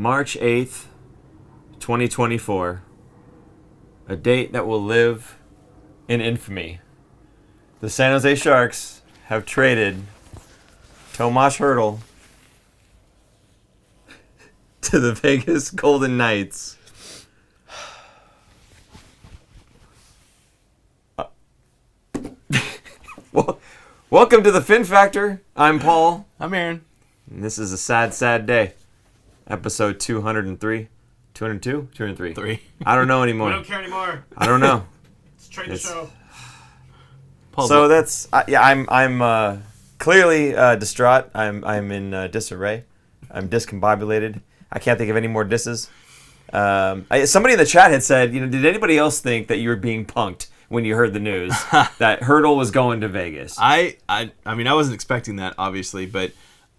March 8th, 2024. A date that will live in infamy. The San Jose Sharks have traded Tomas Hertl to the Vegas Golden Knights. Well, welcome to the Fin Factor. I'm Paul. I'm Aaron. And this is a sad, sad day. Episode 203. 202? 203. 3. I don't know anymore. We don't care anymore. I don't know. Let's trade the show. So that's I'm clearly distraught. I'm in disarray. I'm discombobulated. I can't think of any more disses. Somebody in the chat had said, did anybody else think that you were being punked when you heard the news that Hertl was going to Vegas? I mean, I wasn't expecting that, obviously, but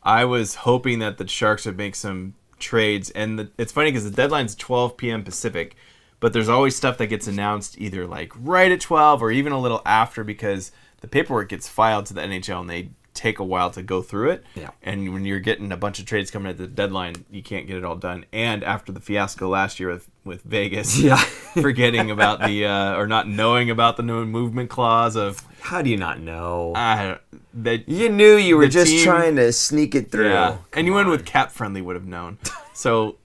I was hoping that the Sharks would make some trades. And it's funny because the deadline's 12 p.m. Pacific, but there's always stuff that gets announced either like right at 12 or even a little after because the paperwork gets filed to the NHL and they take a while to go through it. Yeah. And when you're getting a bunch of trades coming at the deadline, you can't get it all done. And after the fiasco last year with Vegas, forgetting about the or not knowing about the no movement clause of how do you not know? You knew you were just trying to sneak it through. Yeah. Anyone with cap friendly would have known. So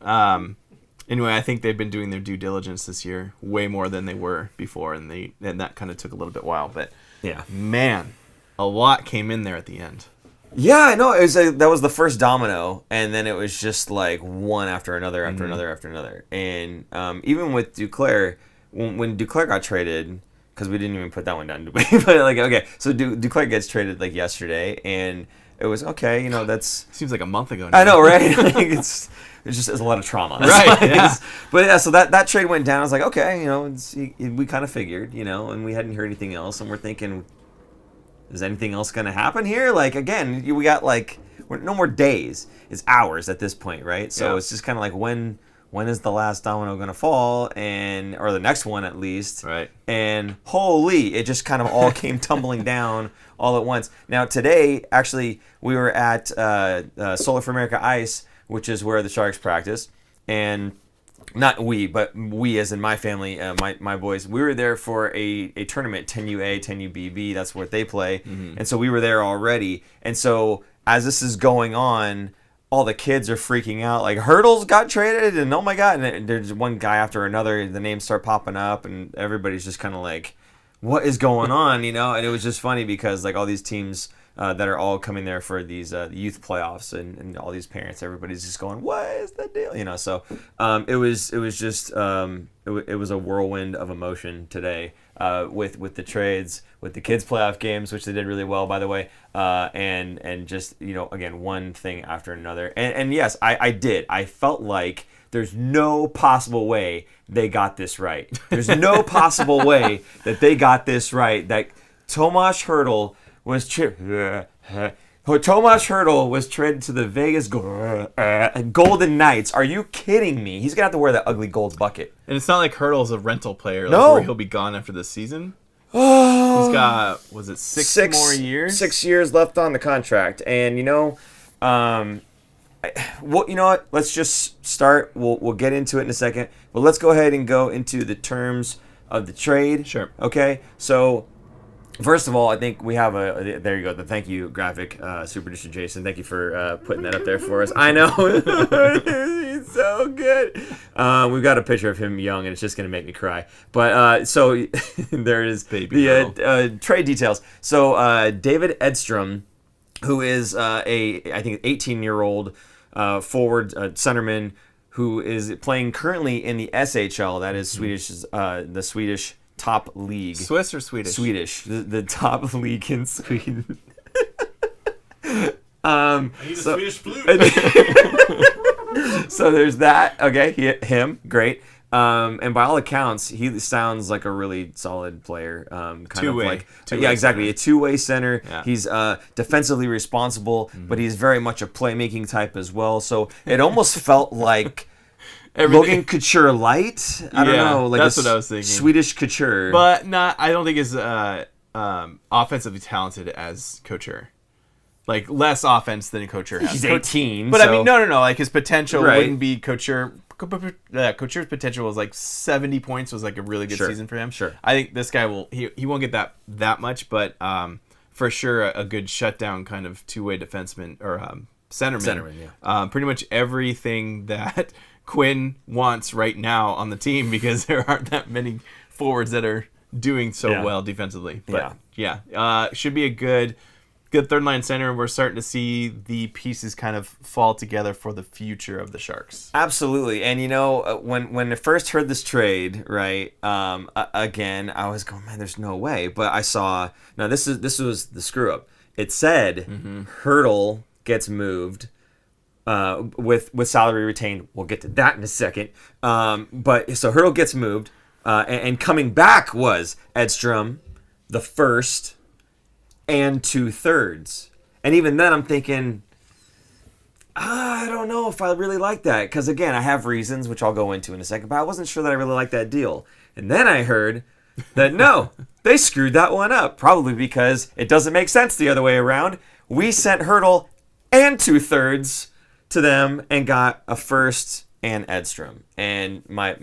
anyway, I think they've been doing their due diligence this year way more than they were before, and that kind of took a little bit while. But yeah, man, a lot came in there at the end. Yeah, I know. That was the first domino, and then it was just like one after another, after another, after another. And even with Duclair, when Duclair got traded, because we didn't even put that one down, but so Duclair gets traded like yesterday, and it was okay. That's seems like a month ago now. I know, right? It's a lot of trauma, right? Yeah. But yeah, so that trade went down. I was like, okay, we kind of figured, and we hadn't heard anything else, and we're thinking, is anything else going to happen here? Like, again, we got no more days. It's hours at this point, right? So It's just kind of like when is the last domino going to fall, or the next one at least. Right. And holy, it just kind of all came tumbling down all at once. Now, today, actually, we were at Solar for America Ice, which is where the Sharks practice. And not we, but we as in my family, my boys, we were there for a tournament, 10UA, 10UBB, that's what they play. Mm-hmm. And so we were there already. And so as this is going on, all the kids are freaking out. Like, Hertl's got traded, and oh my God. And there's one guy after another, the names start popping up, and everybody's just kind of like, what is going on, And it was just funny because, like, all these teams that are all coming there for these youth playoffs, and all these parents, everybody's just going, what is the deal? So it was just it was a whirlwind of emotion today with the trades, with the kids playoff games, which they did really well, by the way, and just again, one thing after another, and yes, I felt like there's no possible way they got this right. There's no possible way that they got this right, that Tomas Hertl was traded to the Vegas Golden Knights. Are you kidding me? He's gonna have to wear that ugly gold bucket. And it's not like Hertl's a rental player. No, where he'll be gone after this season. He's got six more years? 6 years left on the contract, and well, you know what? Let's just start. We'll get into it in a second, but let's go ahead and go into the terms of the trade. Sure. Okay. So, first of all, I think we have there you go, the thank you graphic, Super Producer Jason. Thank you for putting that up there for us. I know. He's so good. We've got a picture of him young, and it's just going to make me cry. But so there is the trade details. So David Edstrom, who is I think 18-year-old forward centerman who is playing currently in the SHL, that is the Swedish top league. Swiss or Swedish? Swedish. The top league in Sweden. I need a Swedish flute. So there's that. Okay, him. Great. And by all accounts, he sounds like a really solid player. Two-way exactly. Center. A two-way center. Yeah. He's defensively responsible, but he's very much a playmaking type as well. So it almost felt like Logan Couture light. I don't know. Like that's what I was thinking. Swedish Couture. But I don't think as offensively talented as Couture. Like less offense than Couture has. He's 18, but so... I mean, no. Like his potential Right. wouldn't be Couture. Couture's potential was like 70 points was like a really good season for him. Sure. I think this guy he won't get that much, but for sure a good shutdown kind of two-way defenseman or centerman. Yeah. Pretty much everything that Quinn wants right now on the team because there aren't that many forwards that are doing so well defensively. But should be a good third line center, and we're starting to see the pieces kind of fall together for the future of the Sharks. Absolutely. And when I first heard this trade, right, again, I was going, man, there's no way. But I saw, now this was the screw up. It said Hertl gets moved with salary retained. We'll get to that in a second. But so Hertl gets moved, and coming back was Edstrom, the first and 2/3. And even then I'm thinking, I don't know if I really like that. Because again, I have reasons, which I'll go into in a second, but I wasn't sure that I really liked that deal. And then I heard that no, they screwed that one up. Probably because it doesn't make sense the other way around. We sent Hertl and 2/3 to them and got a first and Edstrom. And my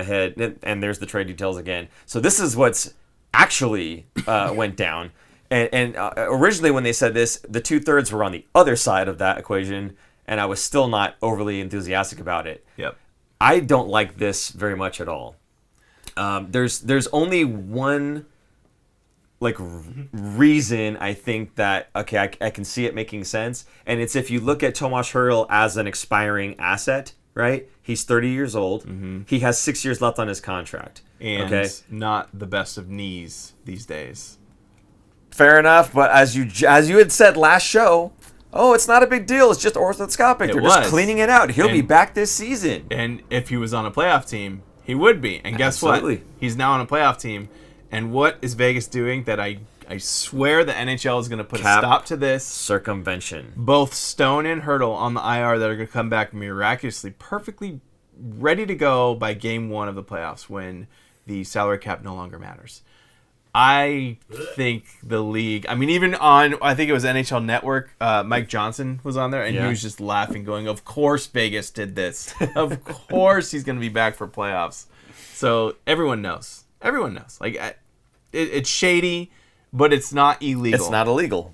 head, and there's the trade details again. So this is what's actually went down. And originally when they said this, the 2/3 were on the other side of that equation, and I was still not overly enthusiastic about it. Yep. I don't like this very much at all. There's only one reason I think that, okay, I can see it making sense, and it's if you look at Tomas Hertl as an expiring asset, right? He's 30 years old. Mm-hmm. He has 6 years left on his contract. And not the best of knees these days. Fair enough, but as you had said last show, it's not a big deal. It's just orthoscopic. They're just cleaning it out. He'll be back this season. And if he was on a playoff team, he would be. And guess what? He's now on a playoff team. And what is Vegas doing that I swear the NHL is going to put a stop to this? Circumvention. Both Stone and Hertl on the IR that are going to come back miraculously, perfectly ready to go by game 1 of the playoffs when the salary cap no longer matters. I think the league, I mean, even on, I think it was NHL Network, Mike Johnson was on there, and he was just laughing, going, of course Vegas did this. Of course he's going to be back for playoffs. So everyone knows. Everyone knows. Like, it's shady, but it's not illegal. It's not illegal.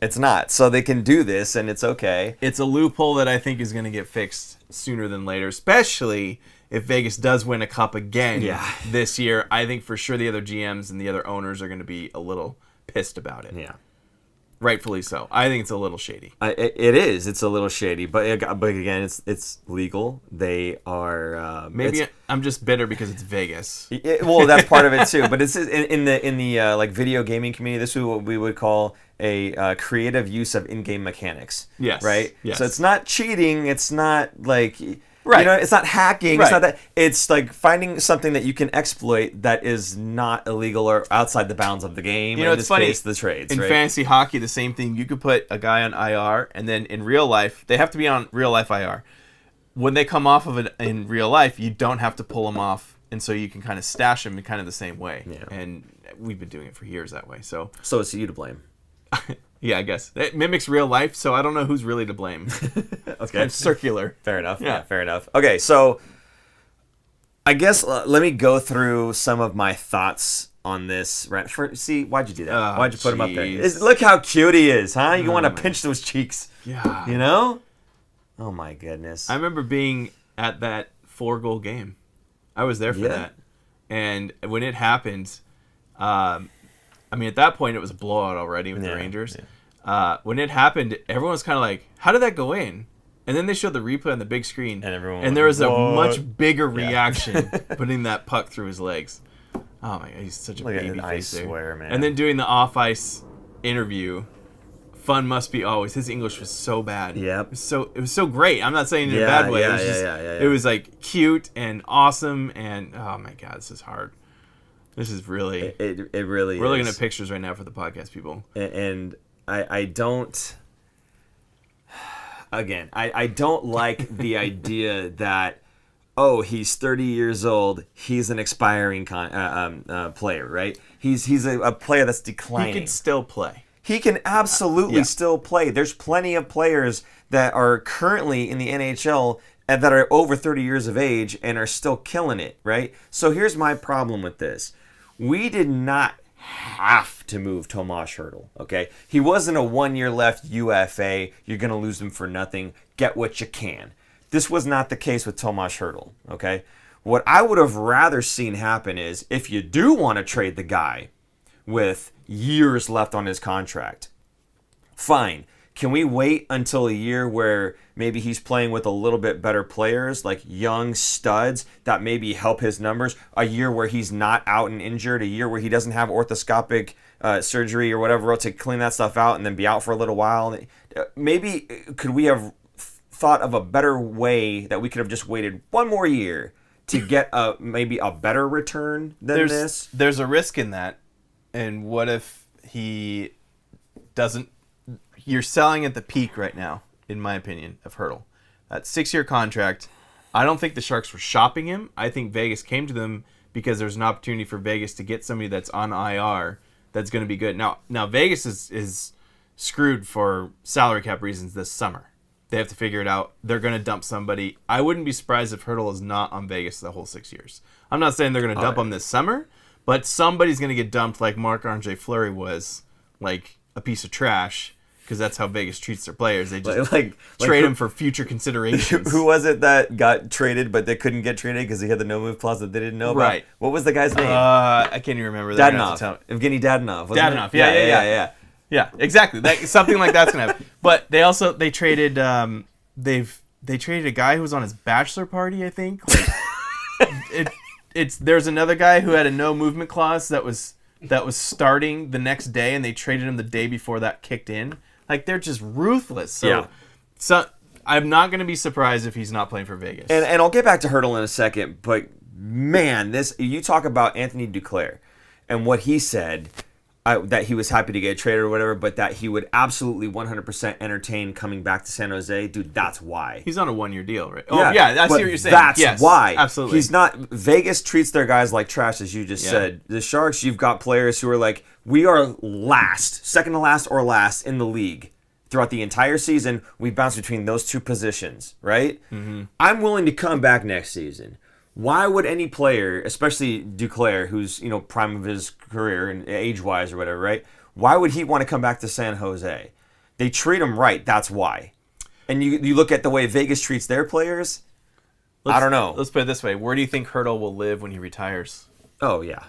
It's not. So they can do this, and it's okay. It's a loophole that I think is going to get fixed sooner than later, especially if Vegas does win a cup again this year. I think for sure the other GMs and the other owners are going to be a little pissed about it. Yeah. Rightfully so. I think it's a little shady. It is. It's a little shady. But again, it's legal. They are... Maybe I'm just bitter because it's Vegas. Well, that's part of it too. But it's in the like video gaming community, this is what we would call a creative use of in-game mechanics. Yes. Right? Yes. So it's not cheating. It's not like... Right. It's not hacking. Right. It's not that. It's like finding something that you can exploit that is not illegal or outside the bounds of the game. It's funny. Case, the trades. In fantasy hockey, the same thing. You could put a guy on IR, and then in real life, they have to be on real life IR. When they come off of it in real life, you don't have to pull them off, and so you can kind of stash them in kind of the same way. Yeah. And we've been doing it for years that way. So it's you to blame. Yeah, I guess. It mimics real life, so I don't know who's really to blame. It's kind of circular. Fair enough. Yeah, fair enough. Okay, so I guess let me go through some of my thoughts on this. Right? See, why'd you do that? Why'd you put him up there? Look how cute he is, huh? You want to pinch those cheeks. Yeah. You know? Oh, my goodness. I remember being at that 4-goal game. I was there for that. And when it happened... I mean, at that point, it was a blowout already with the Rangers. Yeah. When it happened, everyone was kind of like, how did that go in? And then they showed the replay on the big screen. And there was a much bigger reaction putting that puck through his legs. Oh, my God. He's such a baby face there. I swear, man. And then doing the off-ice interview, fun must be always. His English was so bad. Yep. It was so great. I'm not saying it in a bad way. It was like cute and awesome. And, oh, my God, this is hard. This is really... It really We're looking at pictures right now for the podcast, people. And I don't... Again, I don't like the idea that, he's 30 years old, he's an expiring player, right? He's a player that's declining. He can still play. He can absolutely still play. There's plenty of players that are currently in the NHL and that are over 30 years of age and are still killing it, right? So here's my problem with this. We did not have to move Tomas Hertl, okay? He wasn't a 1 year left UFA. You're going to lose him for nothing. Get what you can. This was not the case with Tomas Hertl, okay? What I would have rather seen happen is if you do want to trade the guy with years left on his contract, fine. Can we wait until a year where maybe he's playing with a little bit better players, like young studs that maybe help his numbers? A year where he's not out and injured, a year where he doesn't have orthoscopic surgery or whatever else to clean that stuff out and then be out for a little while. Maybe could we have thought of a better way that we could have just waited one more year to get maybe a better return than this? There's a risk in that. And what if he doesn't... You're selling at the peak right now, in my opinion, of Hertl. That 6-year contract, I don't think the Sharks were shopping him. I think Vegas came to them because there's an opportunity for Vegas to get somebody that's on IR that's going to be good. Now Vegas is screwed for salary cap reasons this summer. They have to figure it out. They're going to dump somebody. I wouldn't be surprised if Hertl is not on Vegas the whole 6 years. I'm not saying they're going to dump him this summer, but somebody's going to get dumped like Marc-Andre Fleury was, like a piece of trash, because that's how Vegas treats their players. They just trade him for future considerations. Who was it that got traded, but they couldn't get traded because he had the no-move clause that they didn't know about? Right. What was the guy's name? I can't even remember. Dadonov. Evgeny Dadonov. Dadonov. Yeah. Yeah, exactly. Something like that's gonna happen. But they traded. They traded a guy who was on his bachelor party, I think. Like, there's another guy who had a no movement clause that was starting the next day, and they traded him the day before that kicked in. Like, they're just ruthless. So I'm not going to be surprised if he's not playing for Vegas. And I'll get back to Hertl in a second, but man, you talk about Antony Duclair and what he said, that he was happy to get traded or whatever, but that he would absolutely 100% entertain coming back to San Jose. Dude, that's why. He's on a 1 year deal, right? Yeah, I see what you're saying. That's why. Absolutely. He's not. Vegas treats their guys like trash, as you just said. The Sharks, you've got players who are like, we are second to last or last in the league. Throughout the entire season, we bounce between those two positions, right? Mm-hmm. I'm willing to come back next season. Why would any player, especially Duclair, who's prime of his career and age-wise or whatever, right? Why would he want to come back to San Jose? They treat him right. That's why. And you look at the way Vegas treats their players. I don't know. Let's put it this way: where do you think Hertl will live when he retires? Oh yeah.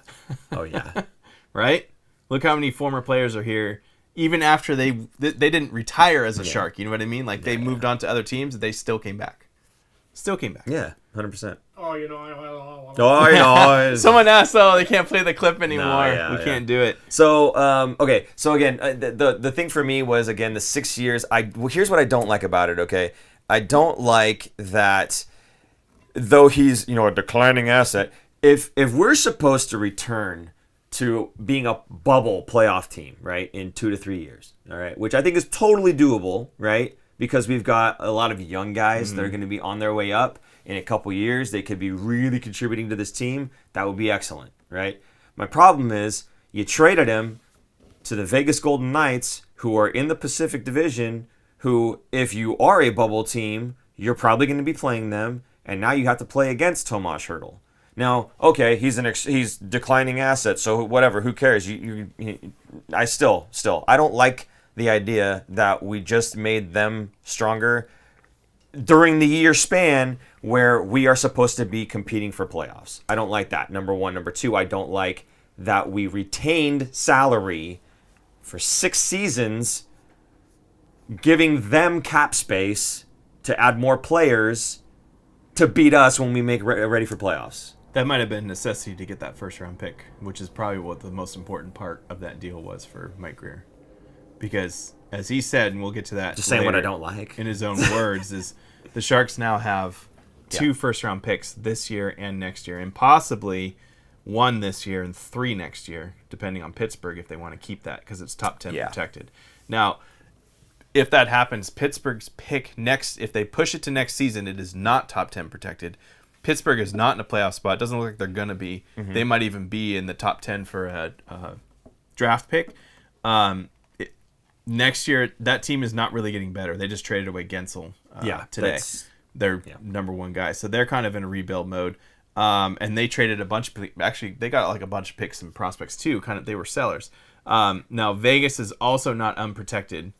Right? Look how many former players are here. Even after they didn't retire as a Shark, you know what I mean? Like they moved on to other teams, they still came back. Yeah, 100%. Someone asked, they can't play the clip anymore. We can't do it. So, okay. So again, the thing for me was, again, the 6 years. Here's what I don't like about it, okay? I don't like that, though he's, a declining asset, if we're supposed to return to being a bubble playoff team, right, in 2 to 3 years, all right, which I think is totally doable, right? Because we've got a lot of young guys that are going to be on their way up. In a couple years, they could be really contributing to this team. That would be excellent, right? My problem is you traded him to the Vegas Golden Knights, who are in the Pacific Division, who, if you are a bubble team, you're probably going to be playing them, and now you have to play against Tomas Hertl. Now, okay, he's declining asset, so whatever, who cares? I don't like the idea that we just made them stronger during the year span where we are supposed to be competing for playoffs. I don't like that, number one. Number two, I don't like that we retained salary for 6 seasons, giving them cap space to add more players to beat us when we make ready for playoffs. That might have been a necessity to get that first-round pick, which is probably what the most important part of that deal was for Mike Grier. Because, as he said, and we'll get to that just saying what I don't like, in his own words, is the Sharks now have 2 first-round picks this year and next year, and possibly 1 this year and 3 next year, depending on Pittsburgh if they want to keep that, because it's top 10 protected. Now, if that happens, Pittsburgh's pick if they push it to next season, it is not top 10 protected. Pittsburgh is not in a playoff spot. It doesn't look like they're going to be. Mm-hmm. They might even be in the top 10 for a draft pick. next year, that team is not really getting better. They just traded away Gensel today. They're number one guy. So they're kind of in a rebuild mode. And they traded a bunch of... Actually, they got like a bunch of picks and prospects too. They were sellers. Now, Vegas is also not unprotected.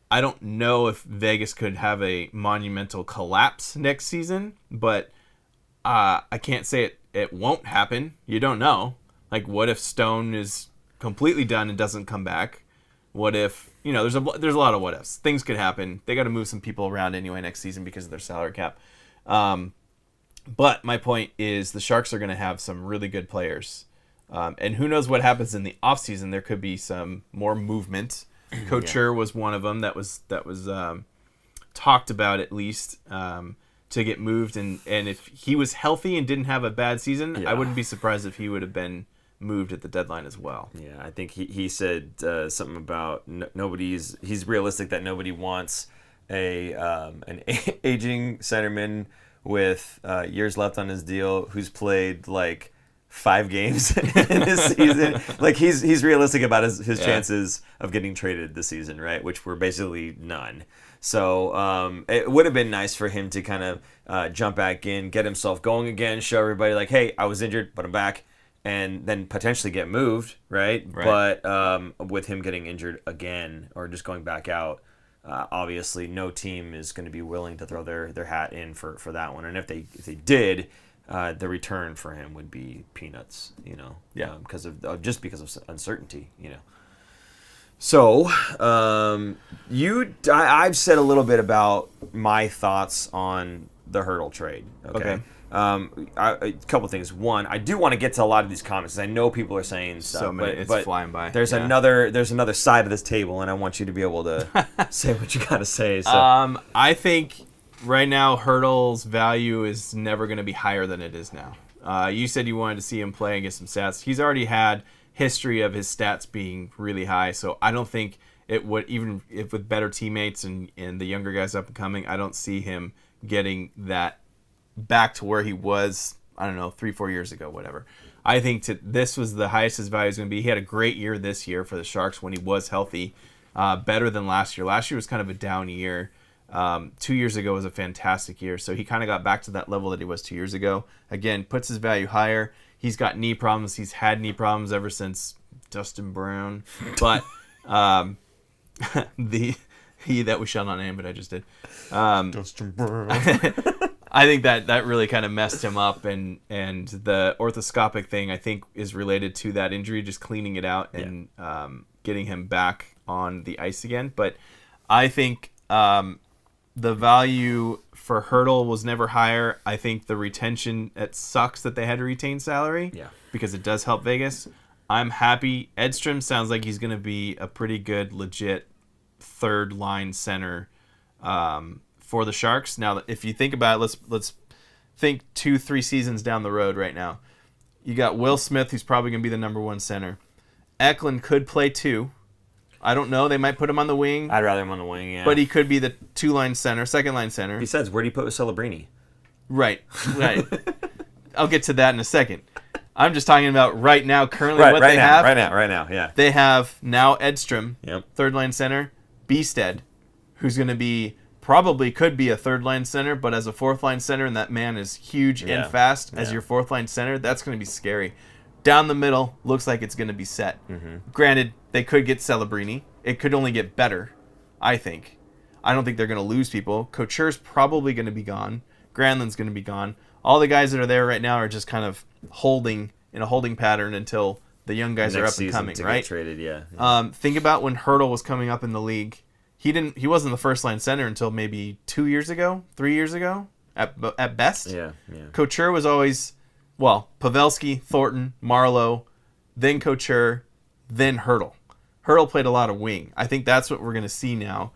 I don't know if Vegas could have a monumental collapse next season, but I can't say it won't happen. You don't know. Like, what if Stone is completely done and doesn't come back? What if, there's a lot of what ifs. Things could happen. They got to move some people around anyway next season because of their salary cap. But my point is the Sharks are going to have some really good players. And who knows what happens in the offseason. There could be some more movement. Couture was one of them that was talked about at least to get moved. And if he was healthy and didn't have a bad season, I wouldn't be surprised if he would have been moved at the deadline as well. Yeah, I think he said something about he's realistic that nobody wants an aging centerman with years left on his deal who's played like 5 games in this season. Like he's realistic about his chances of getting traded this season, right? Which were basically none. So it would have been nice for him to kind of jump back in, get himself going again, show everybody like, hey, I was injured, but I'm back. And then potentially get moved, right? But with him getting injured again or just going back out, obviously no team is going to be willing to throw their hat in for that one. And if they did, the return for him would be peanuts, because of uncertainty, So I've said a little bit about my thoughts on the Hertl trade. Okay. A couple things. One, I do want to get to a lot of these comments because I know people are saying stuff. So many, it's flying by. There's another side of this table, and I want you to be able to say what you got to say. So. I think right now Hertl's value is never going to be higher than it is now. You said you wanted to see him play and get some stats. He's already had history of his stats being really high, so I don't think it would, even if with better teammates and the younger guys up and coming, I don't see him getting that back to where he was, 3-4 years ago, whatever. I think this was the highest his value is going to be. He had a great year this year for the Sharks when he was healthy, better than last year. Last year was kind of a down year. 2 years ago was a fantastic year, so he kind of got back to that level that he was 2 years ago. Again, puts his value higher. He's got knee problems. He's had knee problems ever since Dustin Brown, but he that we shall not name, but I just did. Dustin Brown. I think that really kind of messed him up, and the orthoscopic thing I think is related to that injury, just cleaning it out and getting him back on the ice again. But I think the value for Hertl was never higher. I think the retention, it sucks that they had to retain salary because it does help Vegas. I'm happy. Edstrom sounds like he's going to be a pretty good, legit third line center for the Sharks. Now, if you think about it, let's think 2-3 seasons down the road right now. You got Will Smith, who's probably going to be the number one center. Eklund could play 2. I don't know. They might put him on the wing. I'd rather him on the wing, yeah. But he could be the 2-line center, second-line center. Besides, where do you put Celebrini? Right. I'll get to that in a second. I'm just talking about right now, currently what they have. Right now, yeah. They have now Edstrom, third-line center, Bstead, who's going to be, probably could be a third-line center, but as a fourth-line center, and that man is huge and fast as your fourth-line center, that's going to be scary. Down the middle, looks like it's going to be set. Mm-hmm. Granted, they could get Celebrini. It could only get better, I think. I don't think they're going to lose people. Couture's probably going to be gone. Granlund's going to be gone. All the guys that are there right now are just kind of holding in a holding pattern until the young guys are up and coming, right? Get traded, think about when Hertl was coming up in the league. He wasn't the first line center until maybe 2 years ago, 3 years ago, at best. Yeah. Couture was always, Pavelski, Thornton, Marlowe, then Couture, then Hertl. Hertl played a lot of wing. I think that's what we're going to see now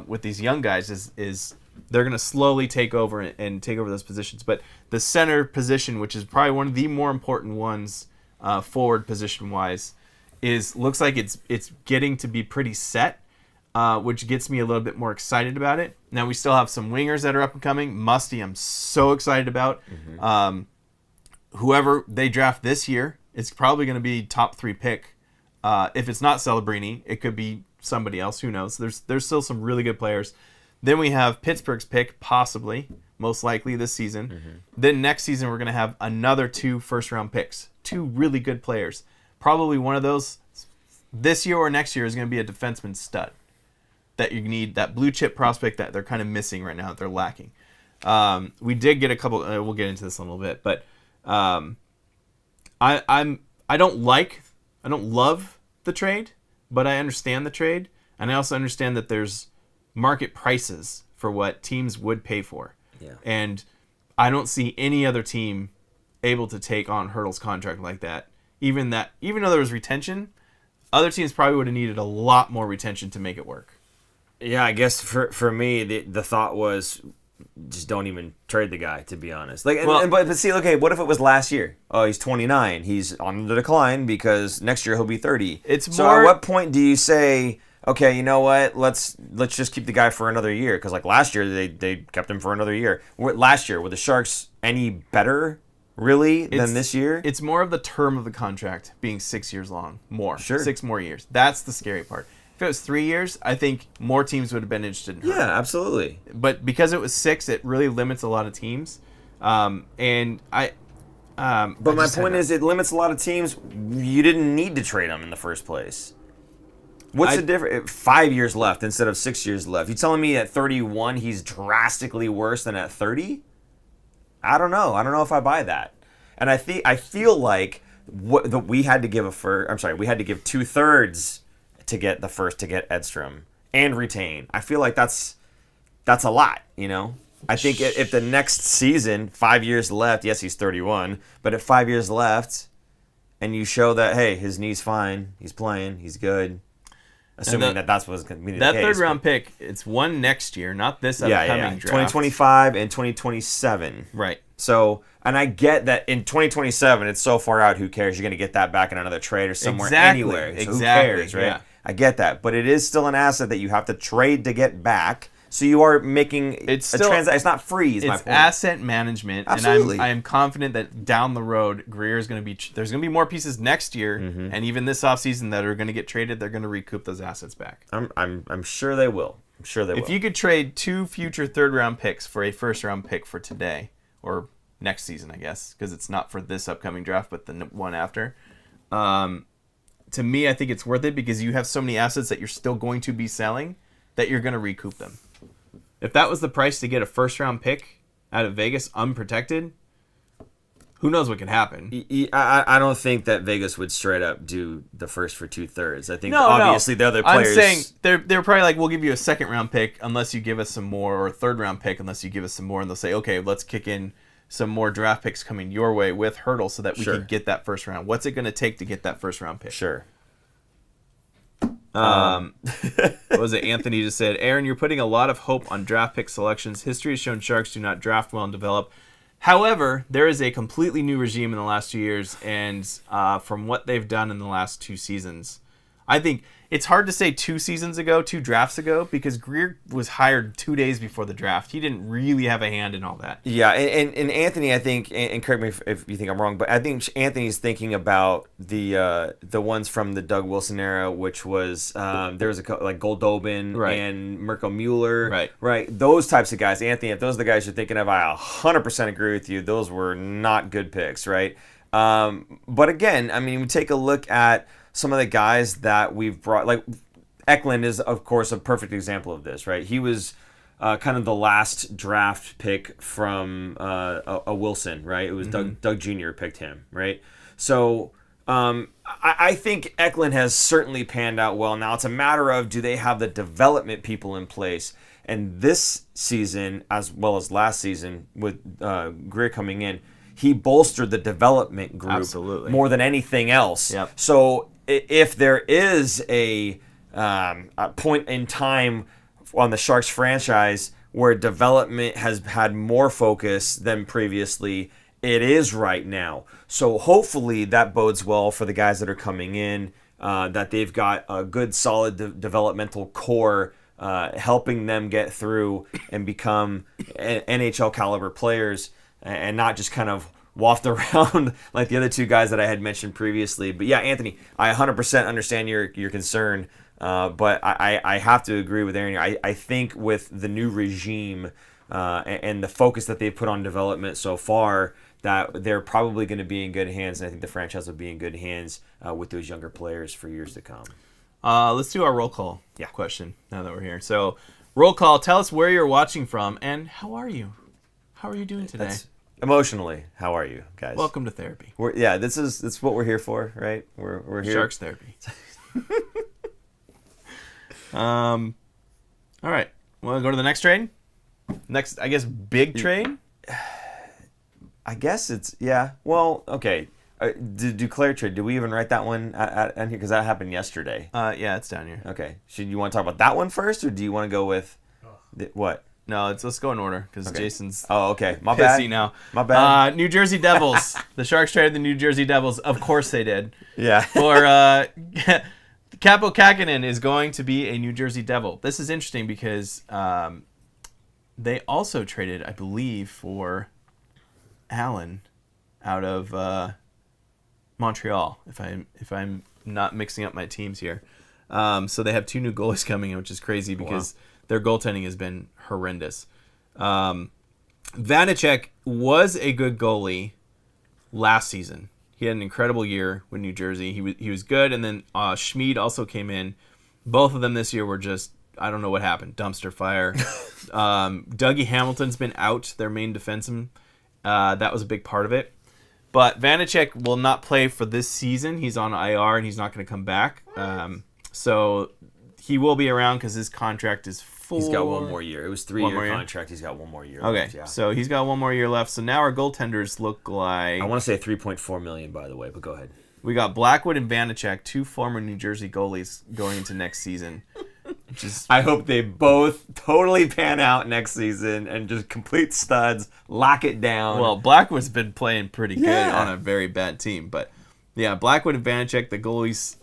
with these young guys is they're going to slowly take over and take over those positions. But the center position, which is probably one of the more important ones forward position-wise, looks like it's getting to be pretty set, which gets me a little bit more excited about it. Now, we still have some wingers that are up and coming. Musty, I'm so excited about. Mm-hmm. Whoever they draft this year, it's probably going to be top 3 pick. If it's not Celebrini, it could be somebody else. Who knows? There's still some really good players. Then we have Pittsburgh's pick, possibly, most likely this season. Mm-hmm. Then next season we're going to have another 2 first-round picks. 2 really good players. Probably one of those this year or next year is going to be a defenseman stud that you need, that blue chip prospect that they're kind of missing right now, that they're lacking. We did get a couple. We'll get into this in a little bit, but I don't love the trade, but I understand the trade, and I also understand that there's market prices for what teams would pay for. Yeah. And I don't see any other team able to take on Hertl's contract like that. Even though there was retention, other teams probably would have needed a lot more retention to make it work. Yeah, I guess for me, the thought was just don't even trade the guy, to be honest. But see, okay, what if it was last year? Oh, he's 29. He's on the decline because next year he'll be 30. At what point do you say, okay, you know what? Let's just keep the guy for another year? Because like last year they kept him for another year. Last year, were the Sharks any better really than this year? It's more of the term of the contract being 6 years long. More. Sure. 6 more years. That's the scary part. If it was 3 years, I think more teams would have been interested in Hertl. Yeah, absolutely. But because it was 6, it really limits a lot of teams. But my point is, it limits a lot of teams. You didn't need to trade him in the first place. What's the difference? 5 years left instead of 6 years left. You telling me at 31 he's drastically worse than at 30? I don't know. I don't know if I buy that. And I feel like we had to give we had to give 2/3 to get the first to get Edstrom and retain. I feel like that's a lot, you know? I think if the next season, 5 years left, yes, he's 31, but at 5 years left, and you show that, hey, his knee's fine, he's playing, he's good, assuming that's what's going to be the case. That third-round pick, it's one next year, not this upcoming draft. 2025 and 2027. Right. So, and I get that in 2027, it's so far out, who cares? You're going to get that back in another trade or somewhere anywhere. So who cares, right? Yeah. I get that. But it is still an asset that you have to trade to get back. So you are making it's not free. It's asset management. Absolutely. And I am confident that down the road, Greer's going to be. There's going to be more pieces next year, and even this offseason that are going to get traded. They're going to recoup those assets back. I'm sure they will. I'm sure they will. If you could trade 2 future third-round picks for a first-round pick for today or next season, I guess, because it's not for this upcoming draft, but the one after. To me, I think it's worth it because you have so many assets that you're still going to be selling that you're going to recoup them. If that was the price to get a first-round pick out of Vegas unprotected, who knows what could happen? I don't think that Vegas would straight up do the first for 2/3. I think obviously the other players... I'm saying they're probably like, we'll give you a second-round pick unless you give us some more, or a third-round pick unless you give us some more, and they'll say, okay, let's kick in some more draft picks coming your way with Hertl so that we can get that first round. What's it going to take to get that first round pick? Sure. What was it? Anthony just said, Aaron, you're putting a lot of hope on draft pick selections. History has shown Sharks do not draft well and develop. However, there is a completely new regime in the last 2 years, and from what they've done in the last 2 seasons, I think it's hard to say 2 drafts ago, because Greer was hired 2 days before the draft. He didn't really have a hand in all that. Yeah, and Anthony, I think, and correct me if you think I'm wrong, but I think Anthony's thinking about the ones from the Doug Wilson era, which was there was like Goldobin and Mirko Mueller, right? Those types of guys. Anthony, if those are the guys you're thinking of, I 100% agree with you. Those were not good picks, right? But again, I mean, we take a look at some of the guys that we've brought, like Eklund is, of course, a perfect example of this, right? He was kind of the last draft pick from a Wilson, right? It was Doug Jr. picked him, right? So I think Eklund has certainly panned out well. Now it's a matter of, do they have the development people in place? And this season, as well as last season, with Greer coming in, he bolstered the development group more than anything else. Yep. So if there is a point in time on the Sharks franchise where development has had more focus than previously, it is right now. So hopefully that bodes well for the guys that are coming in, that they've got a good, solid developmental core helping them get through and become NHL caliber players, and not just kind of waft around like the other 2 guys that I had mentioned previously. But yeah, Anthony, I 100% understand your concern. But I have to agree with Aaron. I think with the new regime and the focus that they've put on development so far, that they're probably going to be in good hands, and I think the franchise will be in good hands with those younger players for years to come. Let's do our roll call question now that we're here. So, roll call, tell us where you're watching from, and how are you? How are you doing today? Emotionally, how are you guys? Welcome to therapy. That's what we're here for, right? We're here. Sharks therapy. All right. Want to go to the next trade? Next, I guess, big trade? I guess it's, well, okay. The Duclair trade, did we even write that one out here? Because that happened yesterday. Yeah, it's down here. Okay. Should you want to talk about that one first, or do you want to go with what? No, let's go in order, because Jason's okay. My pissy bad. now. My bad. New Jersey Devils. The Sharks traded the New Jersey Devils. Of course they did. Yeah. For Kahkonen is going to be a New Jersey Devil. This is interesting because they also traded, I believe, for Allen out of Montreal, if I'm not mixing up my teams here. So they have 2 new goalies coming in, which is crazy because their goaltending has been horrendous. Vanecek was a good goalie last season. He had an incredible year with New Jersey. He was good, and then Schmid also came in. Both of them this year were just, I don't know what happened, dumpster fire. Dougie Hamilton's been out, their main defenseman. That was a big part of it. But Vanecek will not play for this season. He's on IR, and he's not going to come back. So he will be around because his contract is full. He's got one more year. It was 3-year contract. He's got one more year okay, left, yeah. So he's got one more year left. So now our goaltenders look like... I want to say $3.4 million, by the way, but go ahead. We got Blackwood and Vanecek, 2 former New Jersey goalies going into next season. I hope they both totally pan out next season and just complete studs, lock it down. Well, Blackwood's been playing pretty good on a very bad team. But, yeah, Blackwood and Vanecek, the goalies,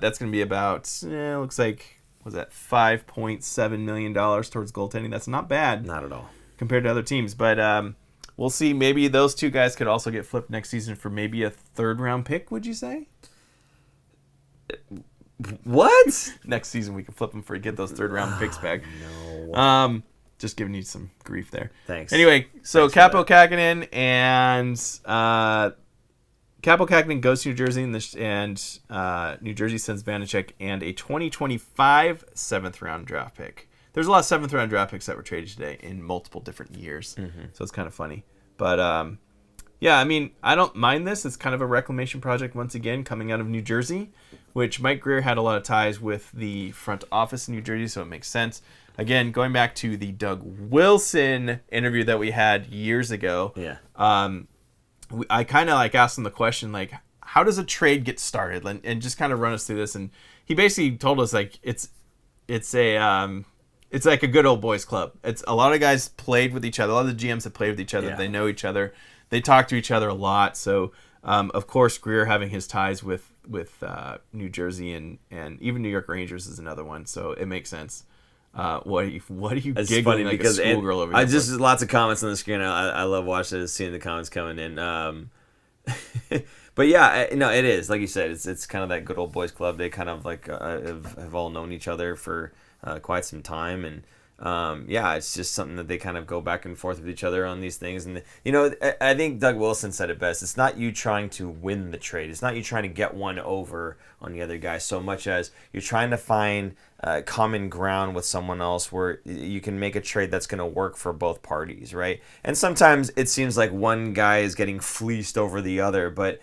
that's going to be about, looks like, was that $5.7 million towards goaltending? That's not bad. Not at all. Compared to other teams. But we'll see. Maybe those 2 guys could also get flipped next season for maybe a 3rd-round pick, would you say? What? Next season we can flip them for get those 3rd-round picks back. No. Just giving you some grief there. Thanks. Anyway, so Kahkonen and Kahkonen goes to New Jersey, and New Jersey sends Vanecek and a 2025 7th-round draft pick. There's a lot of 7th-round draft picks that were traded today in multiple different years, so it's kind of funny. But yeah, I mean, I don't mind this. It's kind of a reclamation project once again coming out of New Jersey, which Mike Greer had a lot of ties with the front office in New Jersey, so it makes sense. Again, going back to the Doug Wilson interview that we had years ago, I kind of asked him the question, how does a trade get started? And just kind of run us through this. And he basically told us it's like a good old boys club. It's a lot of guys played with each other. A lot of the GMs have played with each other. Yeah. They know each other. They talk to each other a lot. So, of course, Greer having his ties with New Jersey and even New York Rangers is another one. So it makes sense. What are you it's giggling funny like because a schoolgirl over I here? just lots of comments on the screen. I love watching seeing the comments coming in. But yeah, no, it is like you said. It's kind of that good old boys club. They kind of have all known each other for quite some time, and it's just something that they kind of go back and forth with each other on these things. And I think Doug Wilson said it best. It's not you trying to win the trade. It's not you trying to get one over on the other guy so much as you're trying to find common ground with someone else where you can make a trade that's going to work for both parties, right? And sometimes it seems like one guy is getting fleeced over the other, but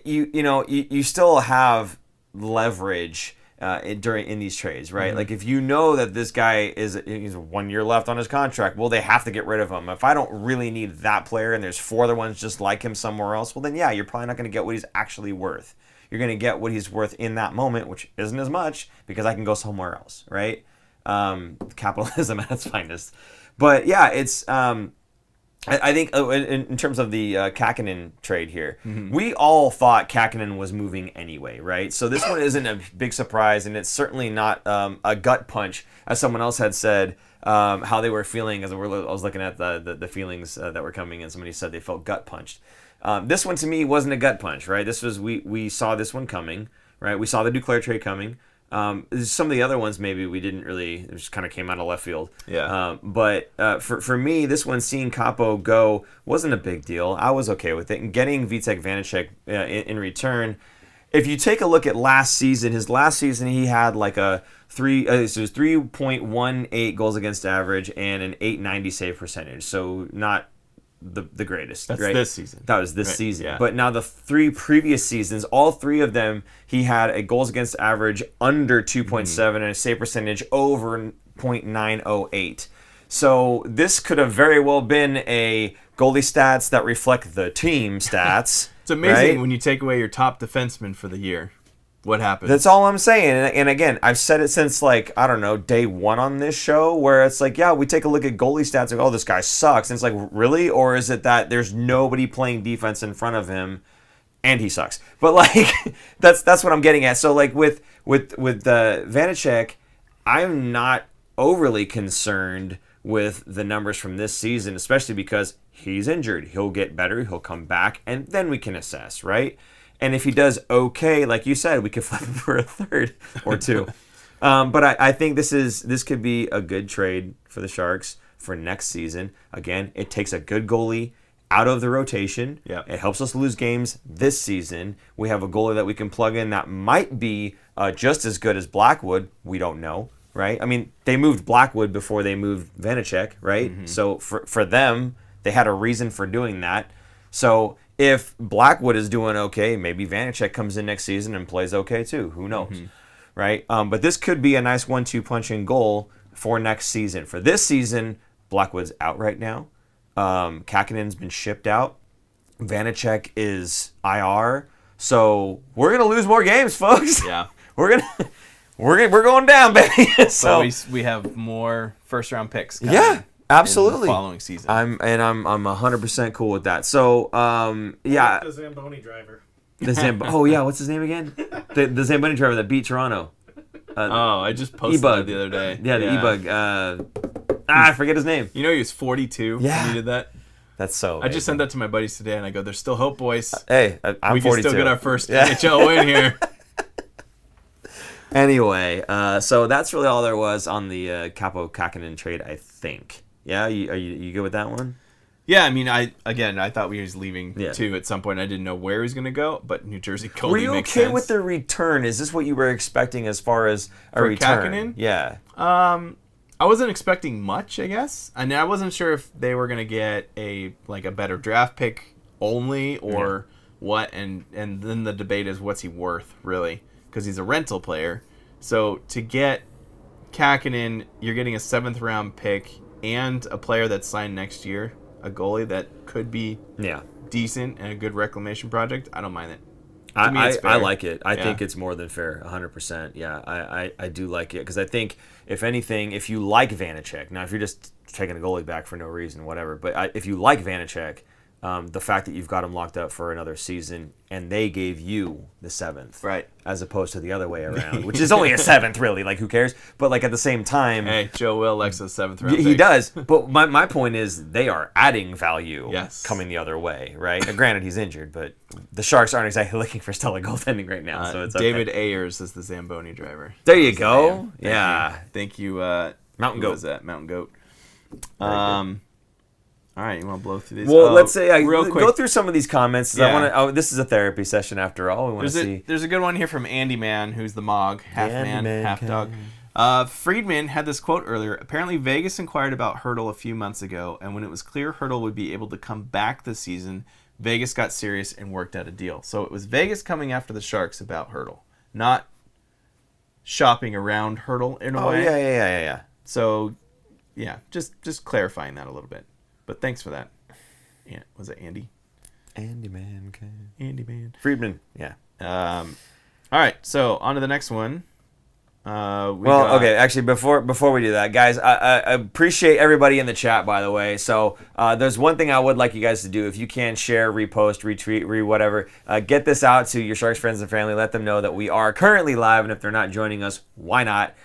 you still have leverage in these trades, right? Mm-hmm. Like if you know that this guy he's 1 year left on his contract, well, they have to get rid of him. If I don't really need that player and there's 4 other ones just like him somewhere else, well then yeah, you're probably not going to get what he's actually worth. You're going to get what he's worth in that moment, which isn't as much because I can go somewhere else, right? Capitalism at its finest. But yeah, it's I think in terms of the Kahkonen trade here, we all thought Kahkonen was moving anyway, right? So this one isn't a big surprise, and it's certainly not a gut punch, as someone else had said how they were feeling. As I was looking at the feelings that were coming in, somebody said they felt gut punched. This one to me wasn't a gut punch, right? This was we saw this one coming, right? We saw the Duclair trade coming. Some of the other ones maybe we didn't really, it just kind of came out of left field. Yeah. But for me, this one, seeing Capo go wasn't a big deal. I was okay with it. And getting Vitek Vanacek in return, if you take a look at his last season, he had like a 3.18 goals against average and an 890 save percentage. So not the greatest. That's right? this season. That was this Right, season. yeah. But now the 3 previous seasons, all 3 of them, he had a goals against average under 2.7 and a save percentage over 0.908. So this could have very well been a goalie stats that reflect the team stats. It's amazing right? when you take away your top defenseman for the year. What happens? That's all I'm saying. And again, I've said it since, like, I don't know, day 1 on this show, where it's like, yeah, we take a look at goalie stats and go, oh, this guy sucks. And it's like, really? Or is it that there's nobody playing defense in front of him and he sucks? But, like, that's what I'm getting at. So, like, with Vanacek, I'm not overly concerned with the numbers from this season, especially because he's injured. He'll get better. He'll come back. And then we can assess, right? And if he does okay, like you said, we could flip him for a 3rd or 2. But I think this could be a good trade for the Sharks for next season. Again, it takes a good goalie out of the rotation. Yeah. It helps us lose games this season. We have a goalie that we can plug in that might be just as good as Blackwood. We don't know, right? I mean, they moved Blackwood before they moved Vanacek, right? Mm-hmm. So for them, they had a reason for doing that. So if Blackwood is doing okay, maybe Vanacek comes in next season and plays okay too. Who knows, right? But this could be a nice 1-2 punch in goal for next season. For this season, Blackwood's out right now. Kahkonen's been shipped out. Vanacek is IR. So we're gonna lose more games, folks. Yeah, we're going down, baby. So we have more first-round picks. Yeah. Absolutely. In the following season. I'm 100% cool with that. So yeah. The Zamboni driver. Oh yeah, what's his name again? The Zamboni driver that beat Toronto. I just posted E-Bug. that the other day. Yeah, the E-Bug. I forget his name. You know he was 42 Yeah. when he did that? That's so amazing. I just sent that to my buddies today, and I go, there's still hope, boys. Hey, I'm we 42. can still get our first NHL win here. Anyway, so that's really all there was on the Capo Kahkonen trade, I think. Yeah, are you good with that one? Yeah, I mean, I thought he was leaving Yeah. too at some point. I didn't know where he was going to go, but New Jersey Goalie Were you makes okay sense. with the return? Is this what you were expecting as far as a For return? Kahkonen? Yeah. I wasn't expecting much, I guess. And I wasn't sure if they were going to get a better draft pick only or what. And then the debate is, what's he worth, really? Because he's a rental player. So to get Kahkonen, you're getting a 7th-round pick and a player that's signed next year, a goalie that could be decent and a good reclamation project. I don't mind it. To me, it's fair. I like it. I think it's more than fair, 100%. Yeah, I do like it because I think, if anything, if you like Vanacek, now if you're just taking a goalie back for no reason, whatever, but if you like Vanacek, the fact that you've got him locked up for another season and they gave you the 7th, right, as opposed to the other way around, which is only a 7th, really. Like, who cares? But like at the same time, hey, Joe Will likes a 7th-round pick. He does. But my point is, they are adding value Yes. coming the other way, right? Now, granted, he's injured, but the Sharks aren't exactly looking for stellar goaltending right now, so it's okay. David Ayers is the Zamboni driver. There you go. Yeah. Thank you. Mountain who Goat. was that? Mountain Goat. All right, you want to blow through these? Well, let's say real quick. Go through some of these comments. Yeah. I want to. This is a therapy session after all. We want to see. There's a good one here from Andy Man, who's the Mog, half man, half dog. Friedman had this quote earlier. Apparently, Vegas inquired about Hertl a few months ago, and when it was clear Hertl would be able to come back this season, Vegas got serious and worked out a deal. So it was Vegas coming after the Sharks about Hertl, not shopping around Hertl in a way. Oh yeah. So, yeah, just clarifying that a little bit. But thanks for that. Yeah, was it Andy? Andy Man. Friedman. Yeah. All right, so on to the next one. Okay. Actually, before we do that, guys, I appreciate everybody in the chat. By the way, so there's one thing I would like you guys to do. If you can, share, repost, retweet, whatever. Get this out to your Sharks friends and family. Let them know that we are currently live, and if they're not joining us, why not?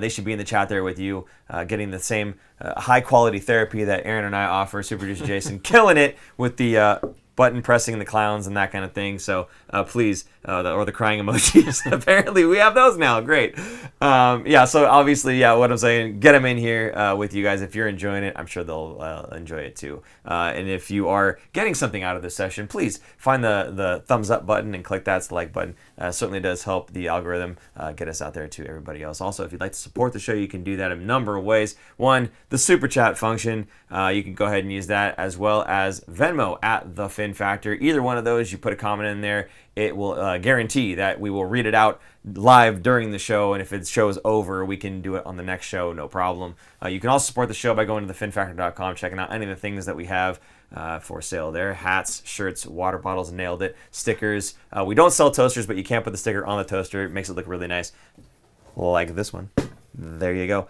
They should be in the chat there with you, getting the same high quality therapy that Aaron and I offer. Super producer Jason killing it with the button pressing the clowns and that kind of thing. So please or the crying emojis. Apparently, we have those now. Great. So obviously, what I'm saying, get them in here with you guys. If you're enjoying it, I'm sure they'll enjoy it too. And if you are getting something out of this session, please find the thumbs up button and click that. It's the like button. Certainly does help the algorithm get us out there to everybody else. Also, if you'd like to support the show, you can do that in a number of ways. One, the super chat function. You can go ahead and use that, as well as Venmo at the Fin Factor. Either one of those, you put a comment in there, it will guarantee that we will read it out live during the show, and if the show is over, we can do it on the next show, no problem. You can also support the show by going to thefinfactor.com, checking out any of the things that we have for sale there. Hats, shirts, water bottles, nailed it. Stickers. We don't sell toasters, but you can put the sticker on the toaster. It makes it look really nice, like this one. There you go.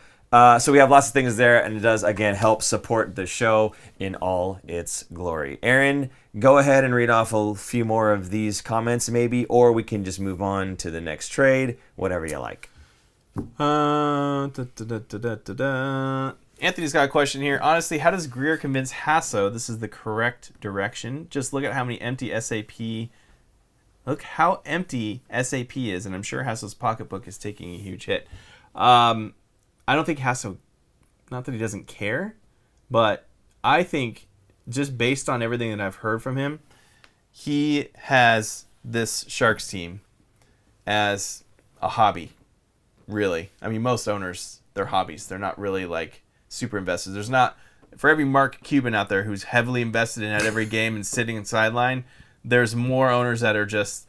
So we have lots of things there, and it does, again, help support the show in all its glory. Aaron, go ahead and read off a few more of these comments, maybe, or we can just move on to the next trade, whatever you like. Anthony's got a question here. Honestly, how does Greer convince Hasso this is the correct direction? Just look at how many empty SAP... Look how empty SAP is, and I'm sure Hasso's pocketbook is taking a huge hit. I don't think Hasso, not that he doesn't care, but I think just based on everything that I've heard from him, he has this Sharks team as a hobby, really. I mean, most owners, they're hobbies. They're not really like super invested. There's not, for every Mark Cuban out there who's heavily invested in at every game and sitting in sideline, there's more owners that are just,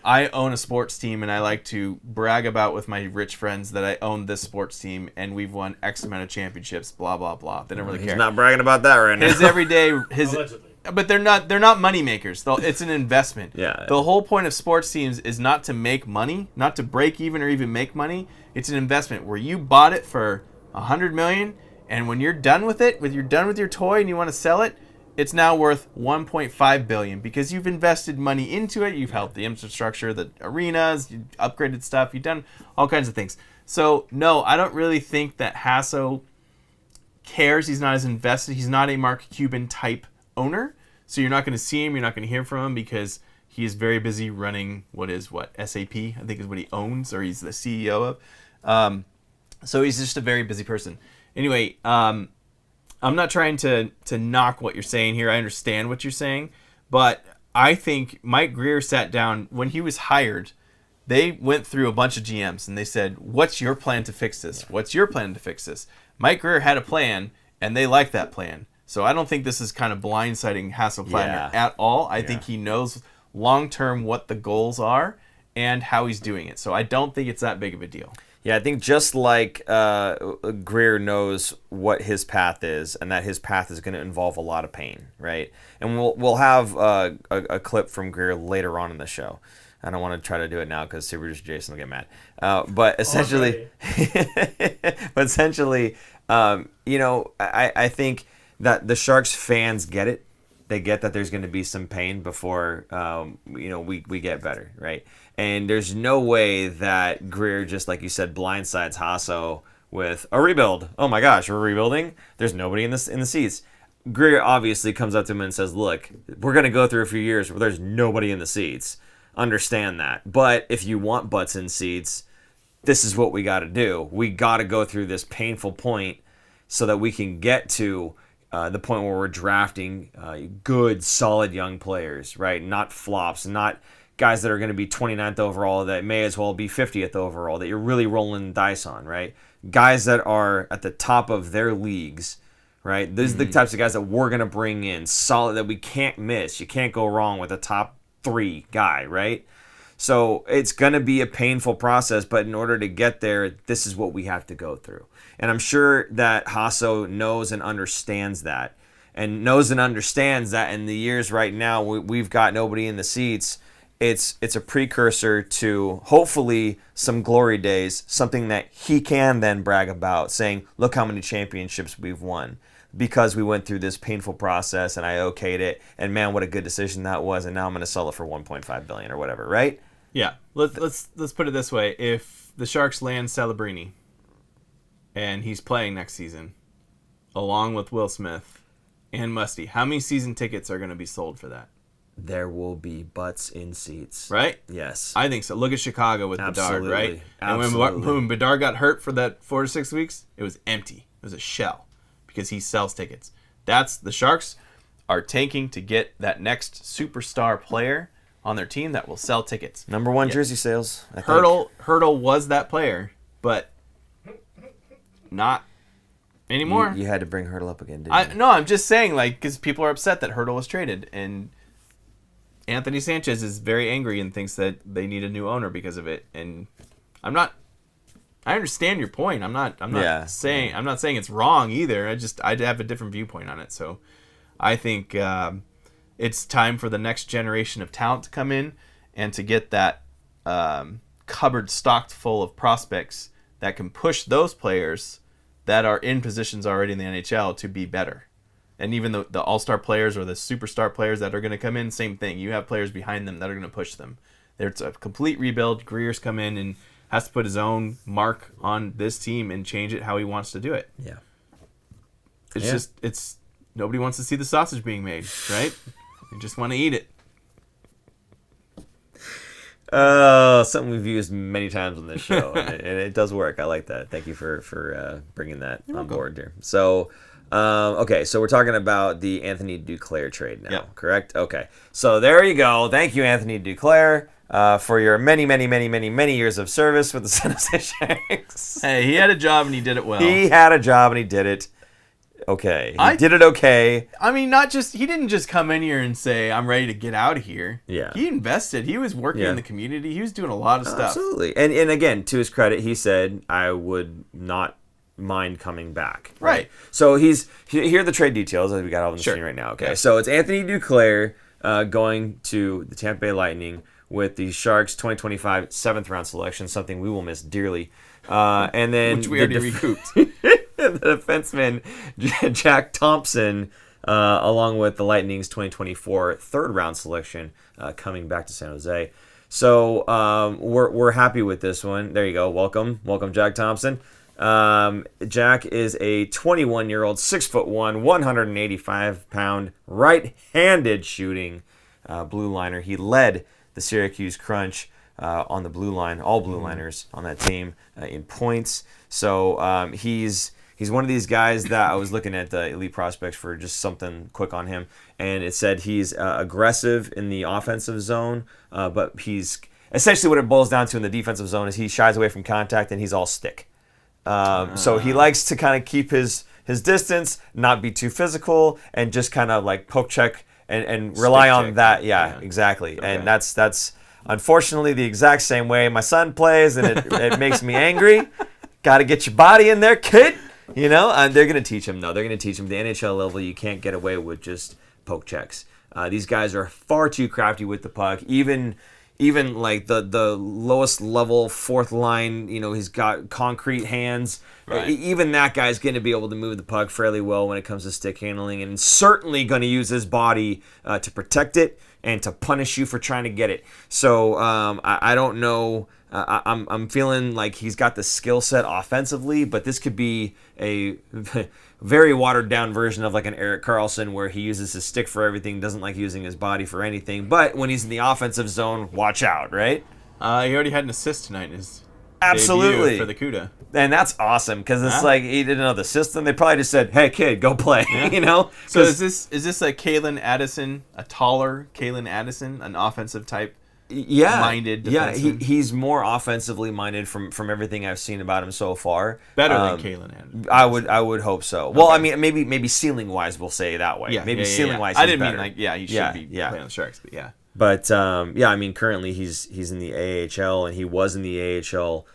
I own a sports team, and I like to brag about with my rich friends that I own this sports team, and we've won X amount of championships, blah, blah, blah. They don't really care. He's not bragging about that right now. His everyday... Allegedly. But they're not money makers. It's an investment. Yeah. The whole point of sports teams is not to make money, not to break even or even make money. It's an investment where you bought it for $100 million, and when you're done with it, when you're done with your toy and you want to sell it, it's now worth $1.5 billion because you've invested money into it. You've helped the infrastructure, the arenas, you upgraded stuff. You've done all kinds of things. So, no, I don't really think that Hasso cares. He's not as invested. He's not a Mark Cuban type owner. So you're not going to see him. You're not going to hear from him because he is very busy running SAP, I think is what he owns, or he's the CEO of. So he's just a very busy person. Anyway, I'm not trying to knock what you're saying here. I understand what you're saying. But I think Mike Greer sat down. When he was hired, they went through a bunch of GMs, and they said, what's your plan to fix this? What's your plan to fix this? Mike Greer had a plan, and they liked that plan. So I don't think this is kind of blindsiding Hasselplattner at all. I think he knows long-term what the goals are and how he's doing it. So I don't think it's that big of a deal. Yeah, I think just like Greer knows what his path is, and that his path is going to involve a lot of pain, right? And we'll have a clip from Greer later on in the show. I don't want to try to do it now because Super Producer Jason will get mad. But essentially, I think that the Sharks fans get it. They get that there's going to be some pain before we get better, right? And there's no way that Greer, just like you said, blindsides Hasso with a rebuild. Oh my gosh, we're rebuilding? There's nobody in the seats. Greer obviously comes up to him and says, look, we're going to go through a few years where there's nobody in the seats. Understand that. But if you want butts in seats, this is what we got to do. We got to go through this painful point so that we can get to the point where we're drafting good, solid young players, right? Not flops, not guys that are going to be 29th overall that may as well be 50th overall, that you're really rolling the dice on, right? Guys that are at the top of their leagues, right? Those are the types of guys that we're going to bring in, solid, that we can't miss. You can't go wrong with a top 3 guy, right? So it's going to be a painful process, but in order to get there, this is what we have to go through. And I'm sure that Hasso knows and understands that, and knows and understands that in the years right now we've got nobody in the seats. It's a precursor to hopefully some glory days, something that he can then brag about, saying, look how many championships we've won because we went through this painful process and I okayed it, and man, what a good decision that was, and now I'm going to sell it for $1.5 billion or whatever, right? Yeah, let's put it this way. If the Sharks land Celebrini and he's playing next season, along with Will Smith and Musty, how many season tickets are going to be sold for that? there will be butts in seats. Right? Yes. I think so. Look at Chicago with Bedard, right? Absolutely. And when Bedard got hurt for that 4 to 6 weeks, it was empty. It was a shell because he sells tickets. That's the Sharks are tanking to get that next superstar player on their team that will sell tickets. Number one jersey sales. Hertl was that player, but not anymore. You had to bring Hertl up again, didn't you? No, I'm just saying, like, because people are upset that Hertl was traded, and Anthony Sanchez is very angry and thinks that they need a new owner because of it. And I understand your point. I'm not saying it's wrong either. I have a different viewpoint on it. So I think it's time for the next generation of talent to come in and to get that cupboard stocked full of prospects that can push those players that are in positions already in the NHL to be better. And even the all-star players or the superstar players that are going to come in, same thing. You have players behind them that are going to push them. There's a complete rebuild. Greer's come in and has to put his own mark on this team and change it how he wants to do it. Yeah. It's nobody wants to see the sausage being made, right? They just want to eat it. Something we've used many times on this show, and it does work. I like that. Thank you for bringing that on board here. So, okay, so we're talking about the Antony Duclair trade now, correct? Okay, so there you go. Thank you, Antony Duclair, for your many years of service with the San Jose Sharks. Hey, he had a job and he did it well. He had a job and he did it. Okay. He did it okay. I mean, he didn't just come in here and say, I'm ready to get out of here. Yeah. He invested. He was working in the community. He was doing a lot of stuff. Absolutely. And again, to his credit, he said, I would not mind coming back. Right. So here are the trade details that we got on the screen right now. Okay. Yeah. So it's Antony Duclair going to the Tampa Bay Lightning with the Sharks 2025 7th round selection, something we will miss dearly. And then which we already recouped. The defenseman Jack Thompson, along with the Lightning's 2024 3rd round selection, coming back to San Jose. So we're happy with this one. There you go. Welcome, Jack Thompson. Jack is a 21-year-old, 6'1", 185-pound, right-handed shooting blue liner. He led the Syracuse Crunch on the blue line, all blue liners on that team in points. So he's one of these guys that I was looking at the elite prospects for just something quick on him, and it said he's aggressive in the offensive zone, but he's essentially what it boils down to in the defensive zone is he shies away from contact and he's all stick. So he likes to kind of keep his distance, not be too physical, and just kind of like poke check and rely on that. Yeah, exactly. Okay. And that's unfortunately the exact same way my son plays, and it makes me angry. Got to get your body in there, kid. You know, and they're going to teach him, though. They're going to teach him the NHL level. You can't get away with just poke checks. These guys are far too crafty with the puck. Even like the lowest level fourth line, you know, he's got concrete hands. Right. Even that guy's going to be able to move the puck fairly well when it comes to stick handling, and certainly going to use his body to protect it and to punish you for trying to get it. So I don't know. I'm feeling like he's got the skill set offensively, but this could be a very watered down version of like an Erik Karlsson where he uses his stick for everything, doesn't like using his body for anything. But when he's in the offensive zone, watch out, right? He already had an assist tonight in his absolutely debut for the CUDA. And that's awesome because it's like he didn't know the system. They probably just said, "Hey, kid, go play." You know. So is this a Kalen Addison, a taller Kalen Addison, an offensive type? Minded defenseman? Yeah, he's more offensively minded from everything I've seen about him so far. Better than Kalen Addison. I would hope so. Okay. Well, I mean, maybe ceiling wise, we'll say that way. Yeah, ceiling wise. I didn't mean like he should be playing on the Sharks, but yeah. But I mean, currently he's in the AHL and he was in the AHL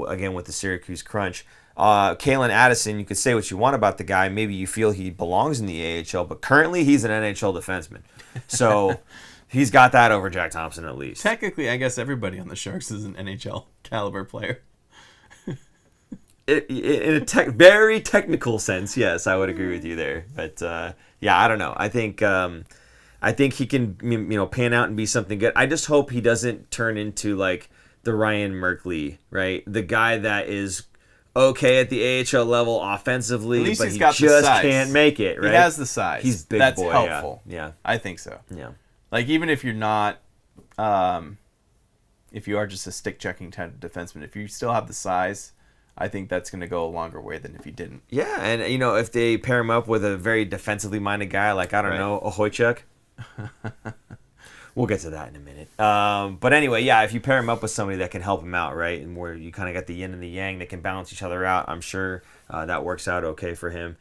again with the Syracuse Crunch. Kalen Addison, you could say what you want about the guy. Maybe you feel he belongs in the AHL, but currently he's an NHL defenseman. So. He's got that over Jack Thompson at least. Technically, I guess everybody on the Sharks is an NHL caliber player. In a very technical sense, yes, I would agree with you there. But I don't know. I think he can pan out and be something good. I just hope he doesn't turn into like the Ryan Merkley, right? The guy that is okay at the AHL level offensively, but he just can't make it. Right? He has the size. He's big That's boy. helpful. Yeah, I think so. Yeah. Like, even if you're not, if you are just a stick-checking type of defenseman, if you still have the size, I think that's going to go a longer way than if you didn't. Yeah, and if they pair him up with a very defensively minded guy like, I don't know, Ahoychuk. We'll get to that in a minute. But anyway, yeah, if you pair him up with somebody that can help him out, right, and where you kind of got the yin and the yang that can balance each other out, I'm sure that works out okay for him.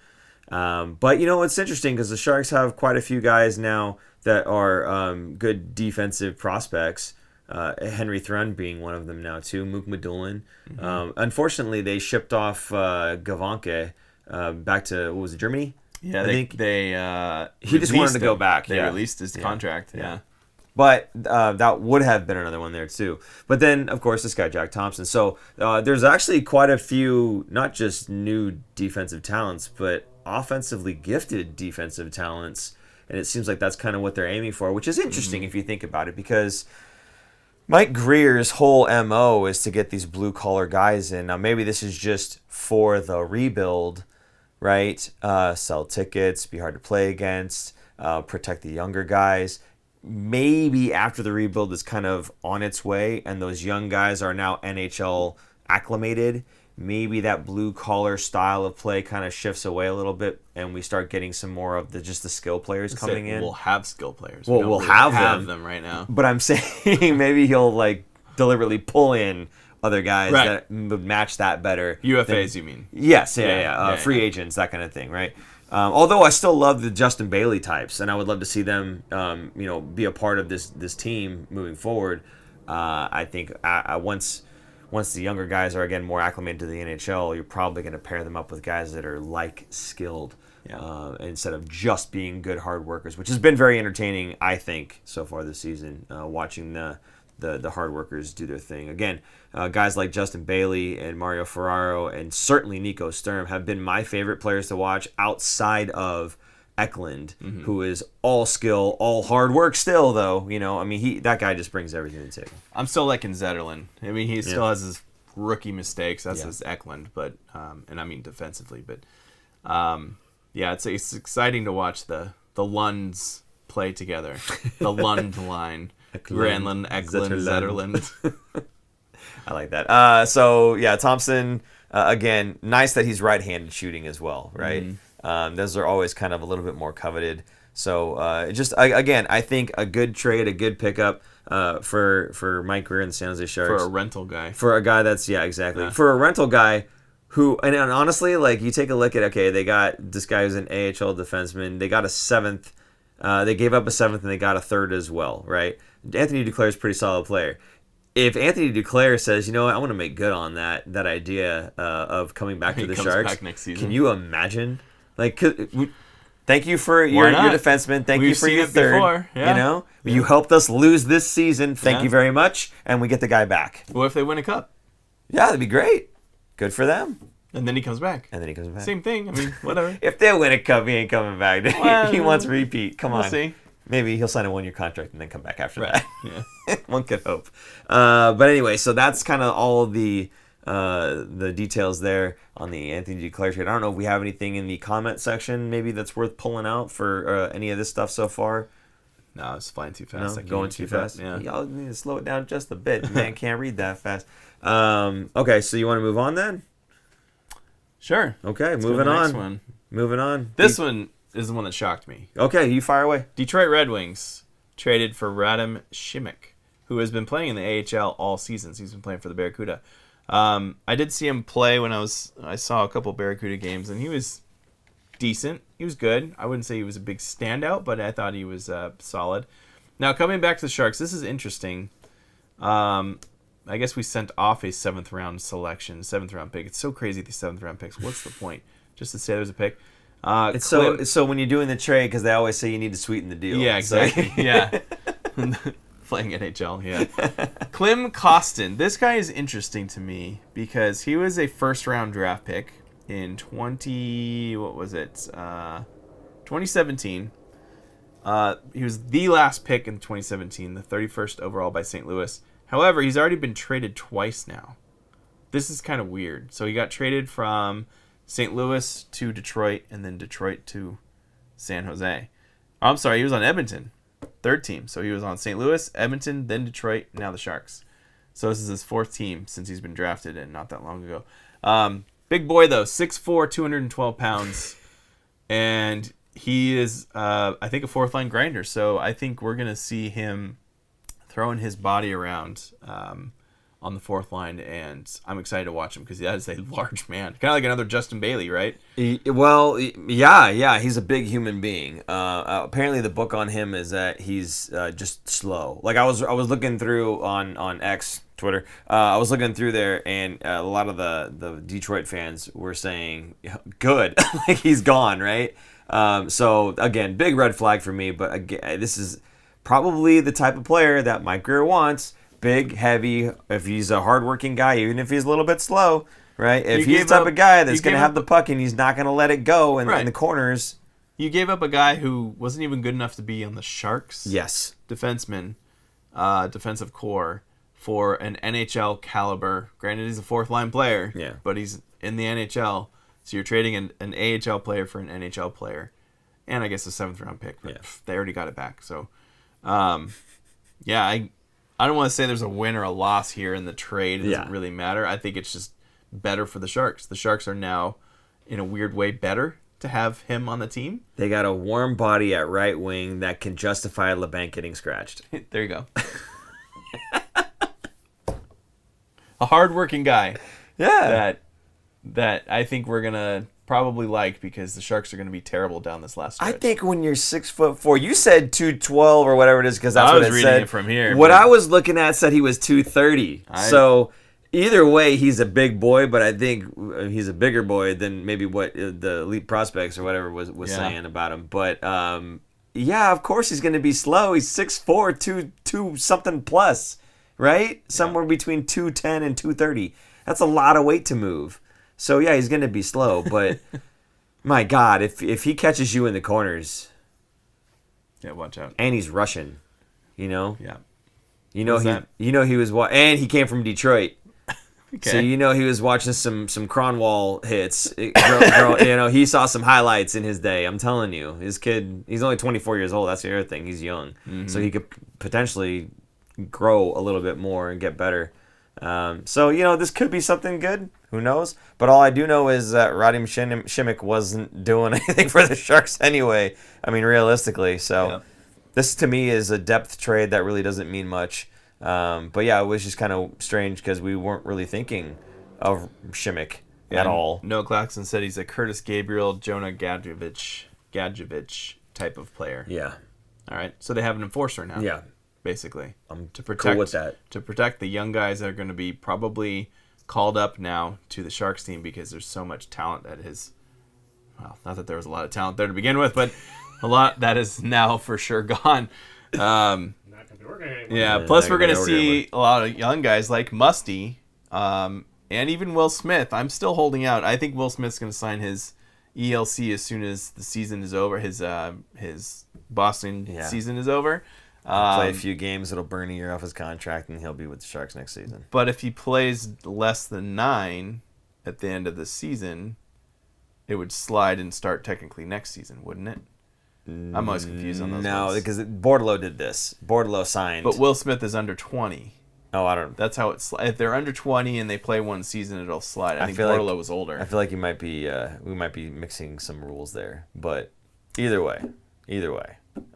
But, it's interesting because the Sharks have quite a few guys now that are good defensive prospects. Henry Thrun being one of them now too. Mook Madulin. Unfortunately, they shipped off Gavanke back to, what was it, Germany? Yeah, I think they he just wanted to go back. They released his contract. Yeah. But that would have been another one there too. But then, of course, this guy Jack Thompson. So there's actually quite a few, not just new defensive talents, but offensively gifted defensive talents. And it seems like that's kind of what they're aiming for, which is interesting if you think about it, because Mike Greer's whole MO is to get these blue-collar guys in. Now, maybe this is just for the rebuild, right? Sell tickets, be hard to play against, protect the younger guys. Maybe after the rebuild is kind of on its way and those young guys are now NHL acclimated, maybe that blue-collar style of play kind of shifts away a little bit and we start getting some more of the skill players coming in. We'll have skill players. Well, we'll have them right now. But I'm saying maybe he'll deliberately pull in other guys that would match that better. UFAs, you mean? Yes, free agents, that kind of thing, right? Although I still love the Justin Bailey types, and I would love to see them, be a part of this team moving forward. I think once the younger guys are again more acclimated to the NHL, you're probably going to pair them up with guys that are skilled instead of just being good hard workers, which has been very entertaining, I think, so far this season. Watching the hard workers do their thing. Again, guys like Justin Bailey and Mario Ferraro and certainly Nico Sturm have been my favorite players to watch outside of Eklund, who is all skill, all hard work still, though. That guy just brings everything to the table. I'm still liking Zetterlund. I mean, he still has his rookie mistakes. That's his Eklund, but and I mean defensively. But it's exciting to watch the Lunds play together. The Lund line. Granlund, Eklund, Zetterlund. I like that. Thompson, again, nice that he's right-handed shooting as well, right? Those are always kind of a little bit more coveted. So, I think a good trade, a good pickup for Mike Greer and the San Jose Sharks. For a rental guy. For a guy that's, exactly. Yeah. For a rental guy who, and honestly, you take a look at, they got this guy who's an AHL defenseman. They got a seventh. They gave up a seventh and they got a third as well, right? Antony Duclair is a pretty solid player. If Antony Duclair says, I want to make good on that idea of coming back to the Sharks, back next season. Can you imagine? Thank you for your defenseman. Thank you for your third. Before. Yeah. You helped us lose this season. Thank you very much, and we get the guy back. What if they win a cup? Yeah, that'd be great. Good for them. And then he comes back. Same thing. I mean, whatever. If they win a cup, he ain't coming back. Well, he wants repeat. Come on. We'll see. Maybe he'll sign a 1-year contract and then come back after that. Yeah. One could hope. But anyway, so that's kind of all the details there on the Antony Duclair trade. I don't know if we have anything in the comment section maybe that's worth pulling out for any of this stuff so far. No, it's flying too fast. No, going too fast. Yeah. Y'all need to slow it down just a bit. Man can't read that fast. Okay, so you want to move on then? Sure. Okay, moving on. Moving on. This one is the one that shocked me. Okay, you fire away. Detroit Red Wings traded for Radim Simek, who has been playing in the AHL all season. He's been playing for the Barracuda. I did see him play when I saw a couple Barracuda games, and he was decent. He was good. I wouldn't say he was a big standout, but I thought he was solid. Now, coming back to the Sharks, this is interesting. I guess we sent off a 7th-round pick. It's so crazy, these 7th-round picks. What's the point? Just to say there's a pick. It's so when you're doing the trade, because they always say you need to sweeten the deal. Yeah, exactly. Yeah. Playing NHL, yeah. Klim Kostin. This guy is interesting to me because he was a first-round draft pick in 2017. He was the last pick in 2017, the 31st overall by St. Louis. However, he's already been traded twice now. This is kind of weird. So he got traded from St. Louis to Detroit and then Detroit to San Jose. I'm sorry, he was on Edmonton. third team. So he was on St. Louis, Edmonton, then Detroit, now the Sharks. So this is his fourth team since he's been drafted and not that long ago. Big boy, though, 6'4", 212 pounds. And he is, I think, a fourth-line grinder. So I think we're going to see him throwing his body around on the fourth line, and I'm excited to watch him because that is a large man. Kind of like another Justin Bailey, right? Yeah, he's a big human being. Apparently, the book on him is that he's just slow. Like I was looking through on X, Twitter. I was looking through there, and a lot of the Detroit fans were saying, "Good, like he's gone," right? So again, big red flag for me. But again, this is probably the type of player that Mike Grier wants. Big, heavy, if he's a hardworking guy, even if he's a little bit slow, right? If he's the type of guy that's going to have the puck and he's not going to let it go in the corners. You gave up a guy who wasn't even good enough to be on the Sharks. Yes. Defenseman, defensive core for an NHL caliber. Granted, he's a fourth-line player, but he's in the NHL. So you're trading an AHL player for an NHL player. And I guess a seventh-round pick. But they already got it back. So, I don't want to say there's a win or a loss here in the trade. It doesn't really matter. I think it's just better for the Sharks. The Sharks are now, in a weird way, better to have him on the team. They got a warm body at right wing that can justify LeBanc getting scratched. There you go. A hardworking guy. Yeah. That I think we're going to probably like because the Sharks are going to be terrible down this last stretch. I think when you're 6'4", you said 212 or whatever it is because that's what it said. I was reading it from here. What I was looking at said he was 230. So either way, he's a big boy, but I think he's a bigger boy than maybe what the elite prospects or whatever was saying about him. But of course he's going to be slow. He's 6'4", 2 something plus, right? Somewhere between 210 and 230. That's a lot of weight to move. So, he's going to be slow, but my God, if he catches you in the corners... Yeah, watch out. And he's Russian, you know? Yeah. He was... And he came from Detroit. Okay. So, he was watching some Cronwall hits. He saw some highlights in his day. I'm telling you. His kid, he's only 24 years old. That's the other thing. He's young. Mm-hmm. So he could potentially grow a little bit more and get better. This could be something good. Who knows? But all I do know is that Radim Simek wasn't doing anything for the Sharks anyway. I mean, realistically. So this, to me, is a depth trade that really doesn't mean much. It was just kind of strange because we weren't really thinking of Simek at all. Noah Claxton said he's a Curtis Gabriel, Jonah Gadjevich type of player. Yeah. All right. So they have an enforcer now. Yeah. Basically. I'm cool with that. To protect the young guys that are going to be probably called up now to the Sharks team because there's so much talent at his... Well, not that there was a lot of talent there to begin with, but a lot that is now for sure gone. Not going to be working anymore. Yeah, plus we're going to see a lot of young guys like Musty and even Will Smith. I'm still holding out. I think Will Smith's going to sign his ELC as soon as the season is over. His Boston season is over. Play a few games, it'll burn a year off his contract, and he'll be with the Sharks next season. But if he plays less than 9 at the end of the season, it would slide and start technically next season, wouldn't it? I'm always confused on those No, ones. because Bordelot did this. Bordelot signed. But Will Smith is under 20. Oh, I don't... That's how it's... If they're under 20 and they play one season, it'll slide. I think Bordelot was older. I feel like we might be mixing some rules there. But either way.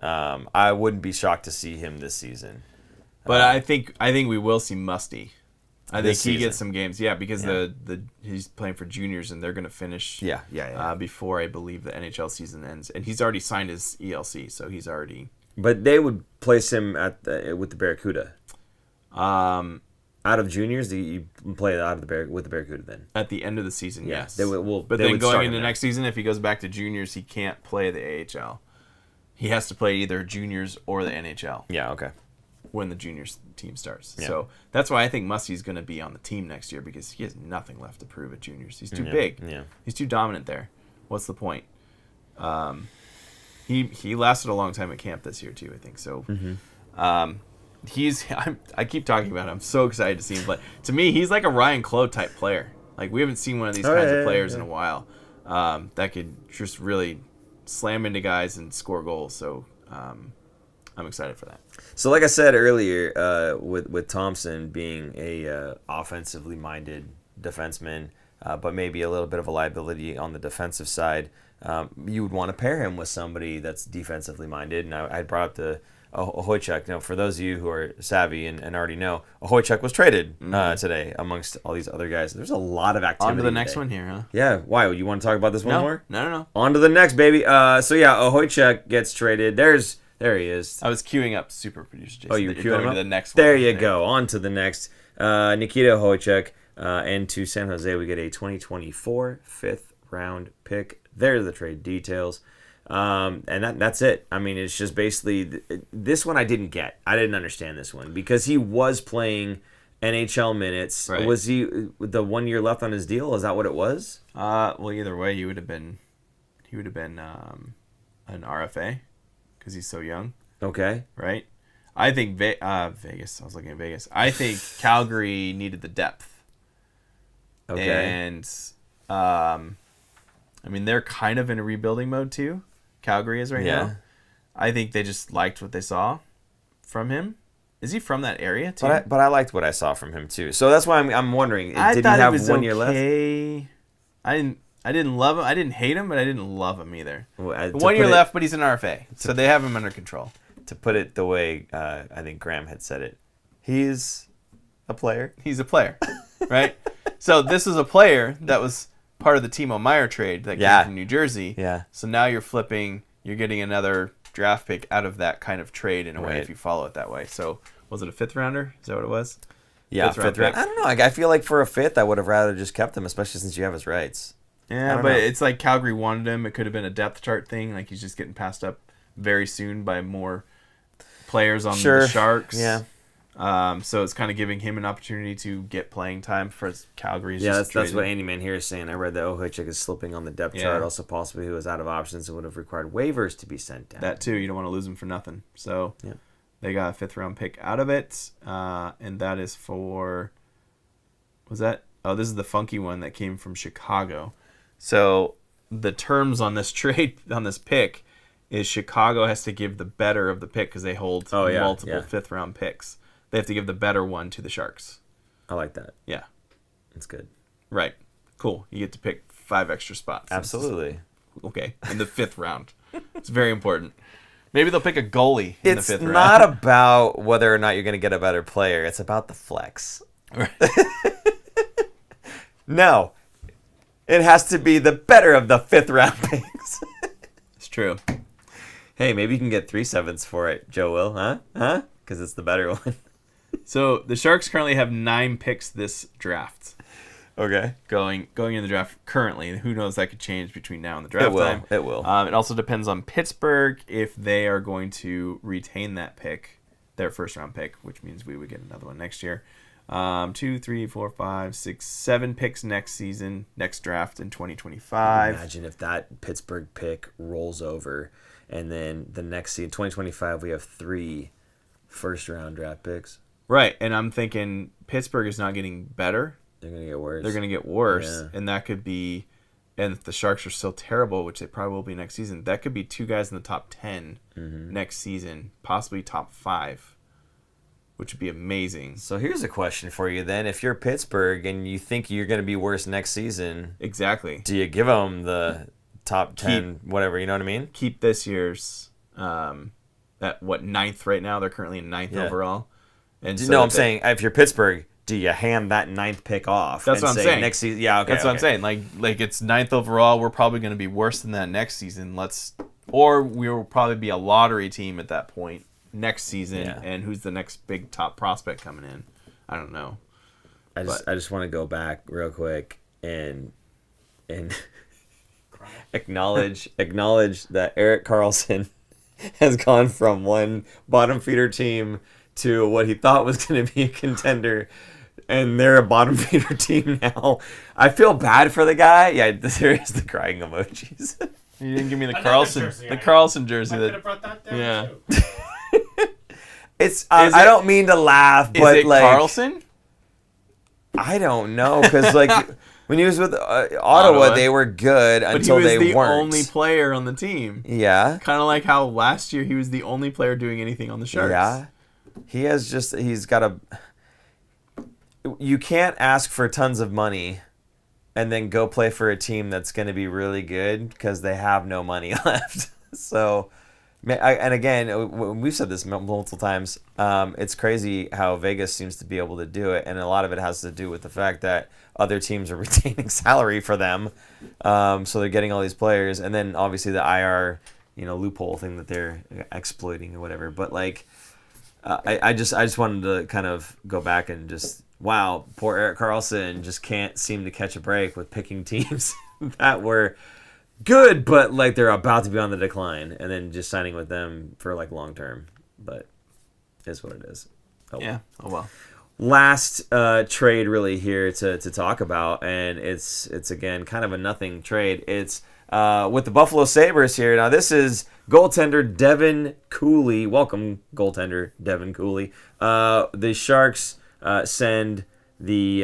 I wouldn't be shocked to see him this season. But I think we will see Musty. I think he gets some games. Yeah, because he's playing for juniors and they're going to finish before I believe the NHL season ends. And he's already signed his ELC, so he's already... But they would place him with the Barracuda. Out of juniors, you play with the Barracuda then? At the end of the season, yes. But then going into next season, if he goes back to juniors, he can't play the AHL. He has to play either juniors or the NHL. Yeah, okay. When the juniors team starts. Yeah. So that's why I think Musty's going to be on the team next year because he has nothing left to prove at juniors. He's too big. Yeah. He's too dominant there. What's the point? He lasted a long time at camp this year too, I think. So I keep talking about him. I'm so excited to see him play. To me, he's like a Ryan Clough type player. Like we haven't seen one of these kinds of players in a while that could just really slam into guys and score goals. So I'm excited for that. So like I said earlier, with Thompson being a offensively minded defenseman, but maybe a little bit of a liability on the defensive side, you would want to pair him with somebody that's defensively minded. And I brought up the Ohojchuk. Now, for those of you who are savvy and already know, Ohojchuk was traded today amongst all these other guys. There's a lot of activity. On to the next today. one here, huh? Yeah. Why? You want to talk about this one more? No. On to the next, baby. So yeah, Ohojchuk gets traded. There he is. I was queuing up super producer Jason. Oh, you were queuing to up? the next one. There you go. On to the next. Nikita Ohojchuk. And to San Jose, we get a 2024 fifth-round pick. There's the trade details. And that's it. I mean, it's just basically... This one I didn't get. I didn't understand this one. Because he was playing NHL minutes. Right. Was he... The 1 year left on his deal? Is that what it was? Well, either way, he would have been an RFA because he's so young, Okay. right? I think Vegas. I was looking at Vegas. I think Calgary needed the depth. Okay. And, I mean, they're kind of in a rebuilding mode, too. Calgary is right now. I think they just liked what they saw from him. Is he from that area, too? But I liked what I saw from him, too. So that's why I'm wondering, I did he thought have it was 1 year okay. left? I didn't love him. I didn't hate him, but I didn't love him either. Well, 1 year left, but he's an RFA. So they have him under control. To put it the way I think Graham had said it, he's a player. He's a player, right? So this is a player that was part of the Timo Meier trade that came from New Jersey. Yeah. So now you're getting another draft pick out of that kind of trade in a way if you follow it that way. So was it a fifth rounder? Is that what it was? Yeah, fifth round. I don't know. I feel like for a fifth, I would have rather just kept him, especially since you have his rights. Yeah, but it's like Calgary wanted him. It could have been a depth chart thing. Like he's just getting passed up very soon by more players on the Sharks. Yeah. So it's kind of giving him an opportunity to get playing time for Calgary's. Yeah, that's what Andy Man here is saying. I read that Ohojchuk is slipping on the depth chart. Also, possibly he was out of options and would have required waivers to be sent down. That too. You don't want to lose him for nothing. So they got a fifth round pick out of it, and that is for. Was that? Oh, this is the funky one that came from Chicago. So the terms on this trade on this pick is Chicago has to give the better of the pick because they hold multiple fifth round picks. They have to give the better one to the Sharks. I like that. Yeah. That's good. Right. Cool. You get to pick 5 extra spots. Absolutely. Okay. In the fifth round. It's very important. Maybe they'll pick a goalie in the fifth round. It's not about whether or not you're going to get a better player. It's about the flex. Right. No. It has to be the better of the fifth round picks. It's true. Hey, maybe you can get 3/7 for it, Joe Will, huh? Because it's the better one. So the Sharks currently have 9 picks this draft. Okay. Going in the draft currently. Who knows, that could change between now and the draft time. It will. It also depends on Pittsburgh if they are going to retain that pick, their first round pick, which means we would get another one next year. 2, 3, 4, 5, 6, 7 picks next season, next draft in 2025. Imagine if that Pittsburgh pick rolls over, and then the next season, 2025, we have 3 first-round draft picks. Right, and I'm thinking Pittsburgh is not getting better. They're going to get worse. They're going to get worse, and that could be, and if the Sharks are still terrible, which they probably will be next season, that could be 2 guys in the top 10 next season, possibly top 5. Which would be amazing. So here's a question for you then. If you're Pittsburgh and you think you're going to be worse next season, exactly, do you give them the top 10, whatever, you know what I mean? Keep this year's, at what, 9th right now? They're currently in 9th overall. And so I'm saying, if you're Pittsburgh, do you hand that 9th pick off? That's what I'm saying. Next season, yeah, okay. That's what I'm saying. Like it's 9th overall. We're probably going to be worse than that next season. Or we will probably be a lottery team at that point. Next season, and who's the next big top prospect coming in? I don't know. I just want to go back real quick and acknowledge that Erik Karlsson has gone from one bottom feeder team to what he thought was going to be a contender, and they're a bottom feeder team now. I feel bad for the guy. Yeah, there is the crying emojis. You didn't give me the Jersey, Karlsson jersey. I could have brought that down too. It's I don't mean to laugh, but is it like Karlsson? I don't know because like When he was with Ottawa, they were good until they weren't. But he was the only player on the team. Yeah. Kind of like how last year he was the only player doing anything on the Sharks. Yeah. He's got a... You can't ask for tons of money and then go play for a team that's going to be really good because they have no money left. So, and again, we've said this multiple times, it's crazy how Vegas seems to be able to do it, and a lot of it has to do with the fact that other teams are retaining salary for them, so they're getting all these players, and then obviously the IR, loophole thing that they're exploiting or whatever. But like, I just wanted to kind of go back and just, wow, poor Erik Karlsson just can't seem to catch a break with picking teams that were good, but like they're about to be on the decline, and then just signing with them for like long term. But is what it is. Oh, yeah. Oh well. Last trade really here to talk about, and it's again kind of a nothing trade. It's with the Buffalo Sabres here. Now this is goaltender Devin Cooley. Welcome, goaltender Devin Cooley. The Sharks send the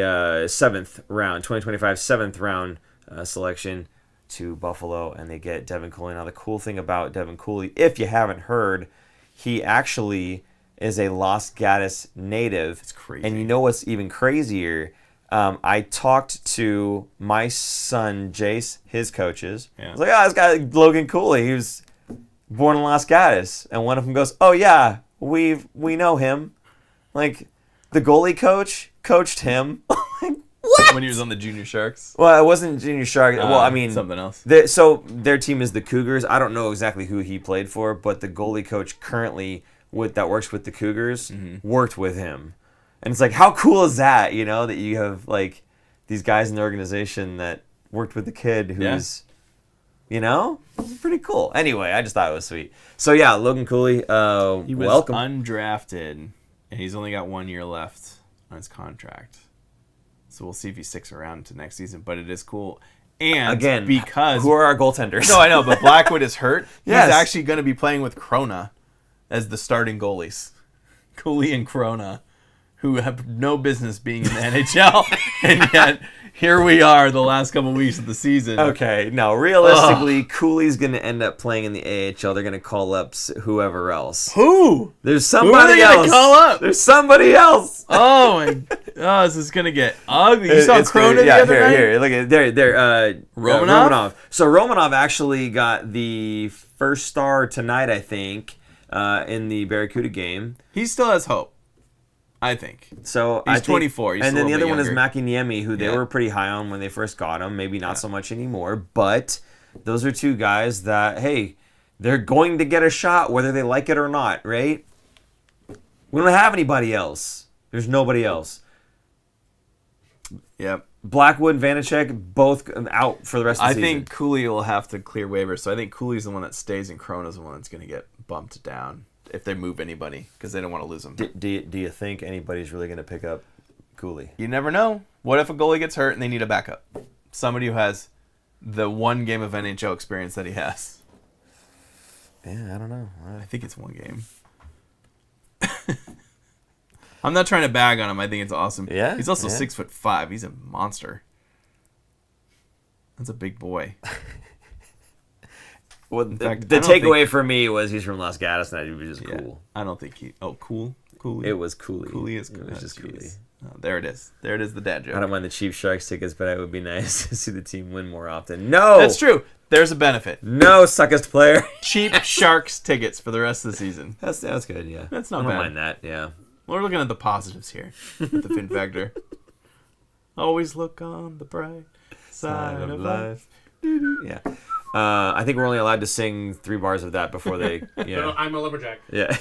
2025 seventh round selection to Buffalo, and they get Devin Cooley. Now the cool thing about Devin Cooley, if you haven't heard, he actually is a Los Gatos native. It's crazy. And you know what's even crazier? I talked to my son Jace, his coaches. Yeah. I was like, this guy Logan Cooley, he was born in Los Gatos, and one of them goes, "Oh yeah, we know him. Like the goalie coach coached him." Like, what? When he was on the Junior Sharks. Well, it wasn't Junior Shark. Well, I mean something else. So their team is the Cougars. I don't know exactly who he played for, but the goalie coach currently that works with the Cougars worked with him. And it's like, how cool is that, that you have like these guys in the organization that worked with the kid who's, it's pretty cool. Anyway, I just thought it was sweet. So yeah, Logan Cooley, he was welcome. undrafted, and he's only got 1 year left on his contract. So we'll see if he sticks around to next season. But it is cool. And again, because who are our goaltenders? No, I know, but Blackwood is hurt. Yes. He's actually going to be playing with Krona as the starting goalies. Cooley and Krona, who have no business being in the NHL, and yet here we are the last couple of weeks of the season. Okay, no, realistically, Cooley's going to end up playing in the AHL. They're going to call up whoever else. Who? There's somebody Who are they gonna call up? There's somebody else. Oh my! Oh, this is gonna get ugly. You saw Krona the other night. Here, look at there. Romanov? Romanov. So Romanov actually got the first star tonight, I think, in the Barracuda game. He still has hope, I think. So he's 24. He's and then the other one is younger. Mackie Niemi, who they were pretty high on when they first got him. Maybe not so much anymore, but those are two guys that, hey, they're going to get a shot whether they like it or not, right? We don't have anybody else. There's nobody else. Yep. Blackwood, Vanacek, both out for the rest of the season. I think Cooley will have to clear waivers, so I think Cooley's the one that stays and Krona's the one that's going to get bumped down if they move anybody because they don't want to lose him. Do you think anybody's really going to pick up Cooley? You never know. What if a goalie gets hurt and they need a backup? Somebody who has the one game of NHL experience that he has. Yeah, I don't know. I think it's one game. I'm not trying to bag on him. I think it's awesome. Yeah, he's also 6'5". He's a monster. That's a big boy. Well, fact, the takeaway for me was he's from Los Gatos, and it was just cool. I don't think he. Oh, cool. Cooley. It was Cooley. Cooley is cool. It was just Cooley. Oh, there it is. There it is. The dad joke. I don't mind the cheap Sharks tickets, but it would be nice to see the team win more often. No, that's true. There's a benefit. No, suckest player. Cheap Sharks tickets for the rest of the season. That's good. Yeah, That's not I don't bad. mind that. Yeah. We're looking at the positives here with the Fin Factor. Always look on the bright side of life. Yeah. I think we're only allowed to sing 3 bars of that before they. Yeah. No, I'm a lumberjack. Yeah.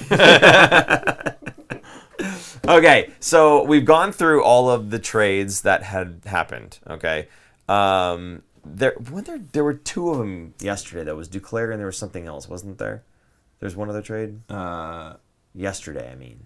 Okay, so we've gone through all of the trades that had happened. Okay. There were 2 of them yesterday. That was Duclair, and there was something else, wasn't there? There's one other trade. Yesterday, I mean.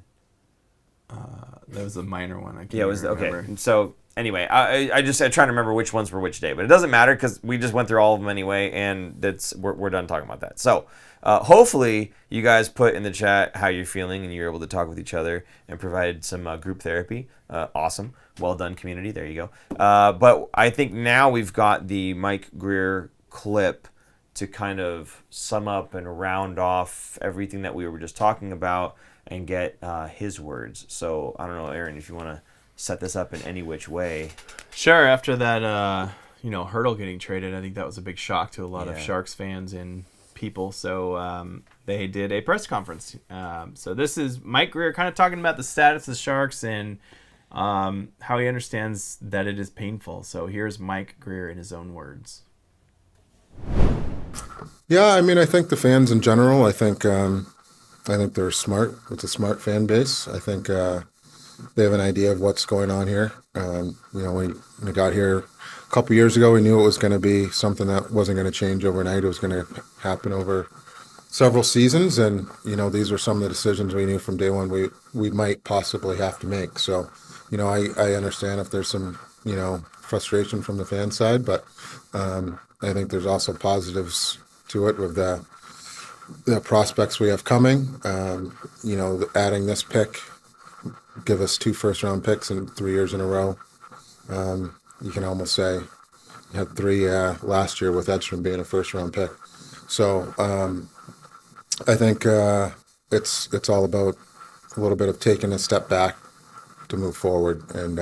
That was a minor one. I can't Yeah, it was remember. okay. So anyway, I trying to remember which ones were which day, but it doesn't matter because we just went through all of them anyway, and we're done talking about that. So hopefully you guys put in the chat how you're feeling and you're able to talk with each other and provide some group therapy. Awesome. Well done, community. There you go. But I think now we've got the Mike Grier clip to kind of sum up and round off everything that we were just talking about and get his words. So I don't know, Aaron, if you want to set this up in any which way. Sure. After that, Hertl getting traded, I think that was a big shock to a lot of Sharks fans and people. So they did a press conference. So this is Mike Grier kind of talking about the status of the Sharks and how he understands that it is painful. So here's Mike Grier in his own words. Yeah, I mean, I think the fans in general, I think they're smart. It's a smart fan base. I think they have an idea of what's going on here. When we got here a couple years ago, we knew it was going to be something that wasn't going to change overnight. It was going to happen over several seasons, and these were some of the decisions we knew from day one we might possibly have to make. So, I understand if there's some frustration from the fan side, but I think there's also positives to it with the prospects we have coming. Adding this pick, give us 2 first-round picks in 3 years in a row. You can almost say you had 3 last year with Edstrom being a first-round pick. So I think it's all about a little bit of taking a step back to move forward, and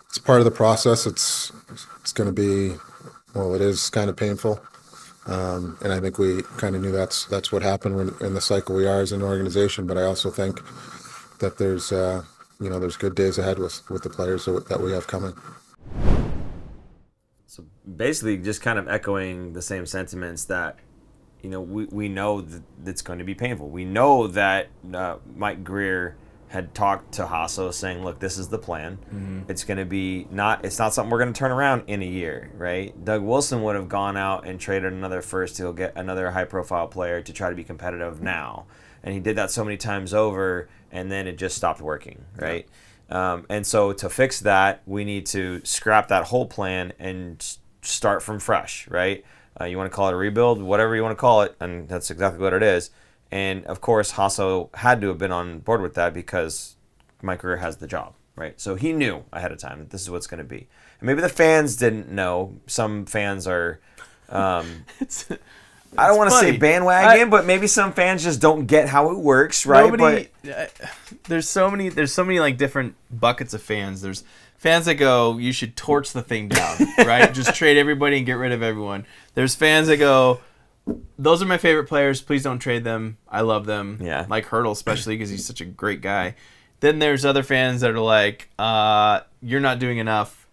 it's part of the process. It's going to be, it is kind of painful. And I think we kind of knew that's what happened in the cycle we are as an organization. But I also think that there's good days ahead with the players that we have coming. So basically, just kind of echoing the same sentiments that we know that it's going to be painful. We know that Mike Grier had talked to Hasso saying, look, this is the plan. Mm-hmm. It's going to be it's not something we're going to turn around in a year, right? Doug Wilson would have gone out and traded another first to get another high-profile player to try to be competitive now. And he did that so many times over, and then it just stopped working, right? Yeah. And so to fix that, we need to scrap that whole plan and start from fresh, right? You want to call it a rebuild, whatever you want to call it, and that's exactly what it is. And, of course, Hasso had to have been on board with that because Mike Grier has the job, right? So he knew ahead of time that this is what's going to be. And maybe the fans didn't know. Some fans are, I don't want to say bandwagon, but maybe some fans just don't get how it works, right? There's so many like different buckets of fans. There's fans that go, you should torch the thing down, right? Just trade everybody and get rid of everyone. There's fans that go, those are my favorite players. Please don't trade them. I love them. Yeah. Like Hertl, especially because he's such a great guy. Then there's other fans that are like, you're not doing enough.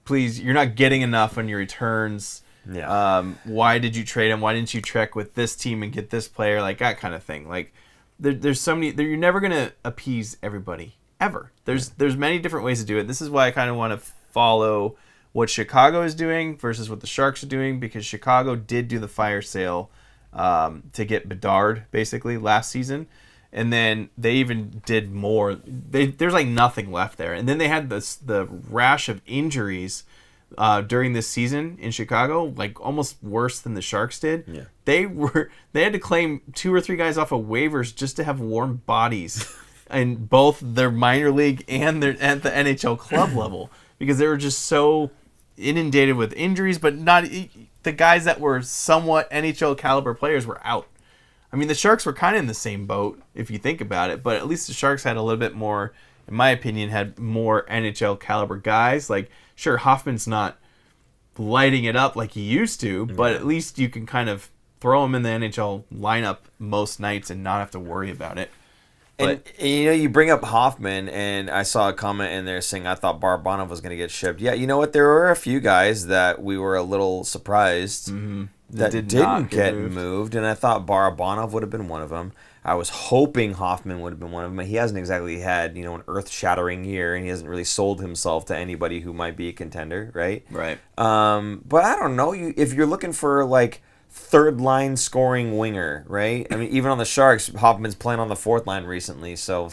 Please, you're not getting enough on your returns. Yeah. Why did you trade him? Why didn't you trek with this team and get this player? Like that kind of thing. Like there's so many. You're never gonna appease everybody ever. There's many different ways to do it. This is why I kind of want to follow what Chicago is doing versus what the Sharks are doing, because Chicago did do the fire sale to get Bedard basically last season, and then they even did more. There's like nothing left there, and then they had the rash of injuries during this season in Chicago, like almost worse than the Sharks did. Yeah. They had to claim 2 or 3 guys off of waivers just to have warm bodies in both their minor league and at the NHL club level, because they were just so inundated with injuries, but not the guys that were somewhat NHL caliber players were out. I mean, the Sharks were kind of in the same boat if you think about it, but at least the Sharks had a little bit more, in my opinion, had more NHL caliber guys. Like, sure, Hoffman's not lighting it up like he used to, but at least you can kind of throw him in the NHL lineup most nights and not have to worry about it. And you bring up Hoffman, and I saw a comment in there saying I thought Barabanov was going to get shipped. Yeah, you know what? There were a few guys that we were a little surprised that didn't get moved, and I thought Barabanov would have been one of them. I was hoping Hoffman would have been one of them. He hasn't exactly had an earth-shattering year, and he hasn't really sold himself to anybody who might be a contender, right? Right. But I don't know. If you're looking for like third-line scoring winger, right? I mean, even on the Sharks, Hoffman's playing on the fourth line recently. So,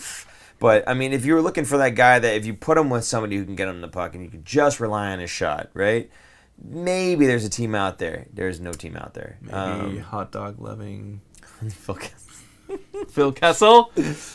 But, I mean, if you were looking for that guy that if you put him with somebody who can get him the puck and you could just rely on his shot, right? Maybe there's a team out there. There's no team out there. Maybe hot dog loving Phil Kessel. Phil Kessel.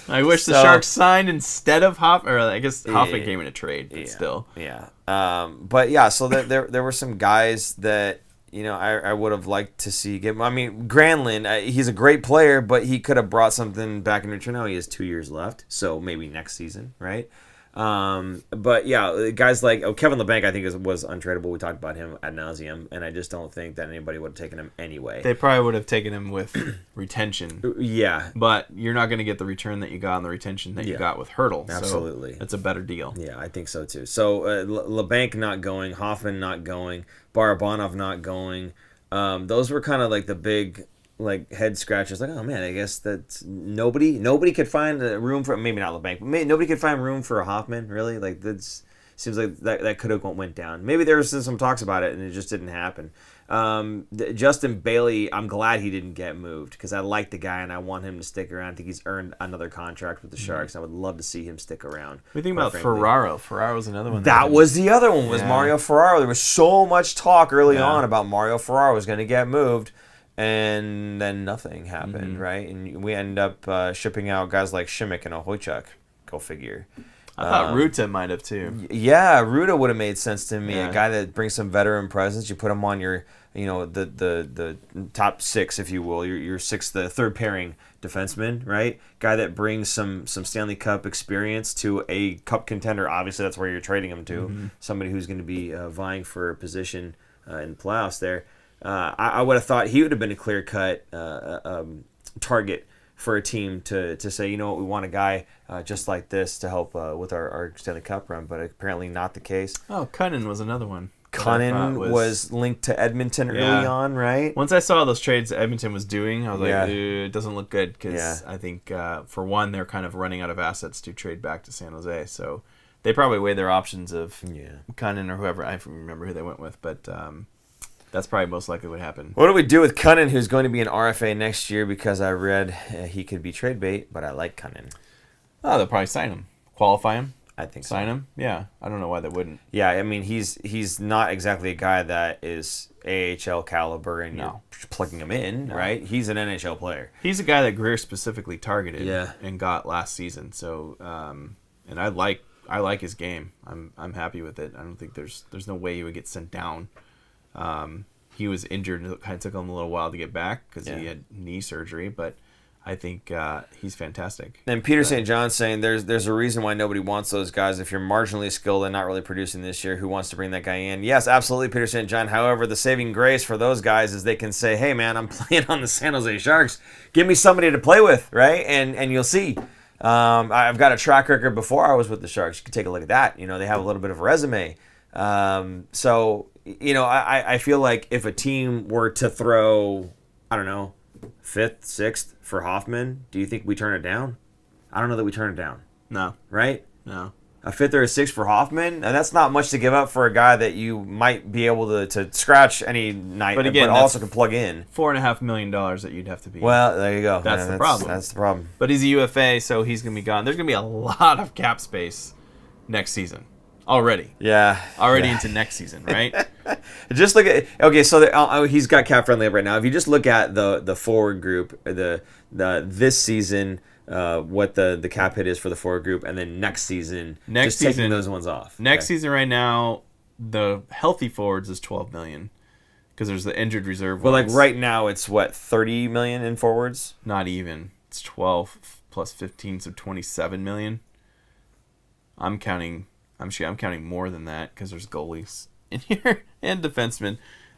I wish the Sharks signed instead of Hoffman. Or I guess Hoffman came in a trade, but still. Yeah. But yeah, so there were some guys that, you know, I would have liked to see get. I mean, Granlund, he's a great player, but he could have brought something back in return. Now he has 2 years left, so maybe next season, right? But yeah, guys like Kevin LeBanc, I think was untradeable. We talked about him ad nauseum, and I just don't think that anybody would have taken him anyway. They probably would have taken him with retention. Yeah, but you're not going to get the return that you got on the retention that you got with Hertl. Absolutely, so it's a better deal. Yeah, I think so too. So LeBanc not going, Hoffman not going, Barabanov not going. Those were kind of like the big head scratchers. Like, oh man, I guess that nobody could find a room for, maybe not LeBanc, but nobody could find room for a Hoffman. Really, like that seems like that could have went down. Maybe there was some talks about it and it just didn't happen. Justin Bailey, I'm glad he didn't get moved because I like the guy and I want him to stick around. I think he's earned another contract with the Sharks. I would love to see him stick around. What do you think about Ferraro? Ferraro's another one. That was the other one, was Mario Ferraro. There was so much talk early on about Mario Ferraro was going to get moved. And then nothing happened, right? And we end up shipping out guys like Simek and Ohojchuk. Go figure. I thought Ruta might have too. Yeah, Ruta would have made sense to me. A guy that brings some veteran presence. You put him on your, the top six, if you will, your sixth, the third pairing defenseman, right? Guy that brings some Stanley Cup experience to a Cup contender. Obviously, that's where you're trading him to. Somebody who's going to be vying for a position in playoffs there. I would have thought he would have been a clear-cut target for a team to say, you know what, we want a guy just like this to help with our Stanley Cup run, but apparently not the case. Oh, Cunnin was another one. Cunnin was linked to Edmonton early on, right? Once I saw those trades that Edmonton was doing, I was like, it doesn't look good because I think, for one, they're kind of running out of assets to trade back to San Jose, so they probably weighed their options of Cunnin or whoever. I don't remember who they went with, but... that's probably most likely what happened. What do we do with Cunnin, who's going to be an RFA next year? Because I read he could be trade bait, but I like Cunnin. Oh, they'll probably sign him. Qualify him? I think sign him? Yeah. I don't know why they wouldn't. Yeah, I mean, he's not exactly a guy that is AHL caliber and you're plugging him in, right? He's an NHL player. He's a guy that Greer specifically targeted and got last season. So, and I like his game. I'm happy with it. I don't think there's no way he would get sent down. He was injured and it kind of took him a little while to get back because he had knee surgery, but I think he's fantastic. And Peter St. John saying there's a reason why nobody wants those guys. If you're marginally skilled and not really producing this year, who wants to bring that guy in? Yes, absolutely, Peter St. John. However, the saving grace for those guys is they can say, hey, man, I'm playing on the San Jose Sharks. Give me somebody to play with, right? And you'll see. I've got a track record before I was with the Sharks. You can take a look at that. You know, they have a little bit of a resume. So... You know, I feel like if a team were to throw, I don't know, 5th, 6th for Hoffman, do you think we turn it down? I don't know that we turn it down. No. Right? No. A 5th or a 6th for Hoffman? And that's not much to give up for a guy that you might be able to scratch any night, but also can plug in. $4.5 million that you'd have to be. Well, there you go. That's the problem. That's the problem. But he's a UFA, so he's going to be gone. There's going to be a lot of cap space next season. Already into next season, right? Just look at so he's got cap friendly up right now. If you just look at the forward group, the this season, what the cap hit is for the forward group, and then next season, taking those ones off. Next season, right now, the healthy forwards is $12 million because there's the injured reserve. Well, like right now, it's what, $30 million in forwards? Not even. It's 12 plus 15, so $27 million. I'm counting more than that because there's goalies in here and defensemen.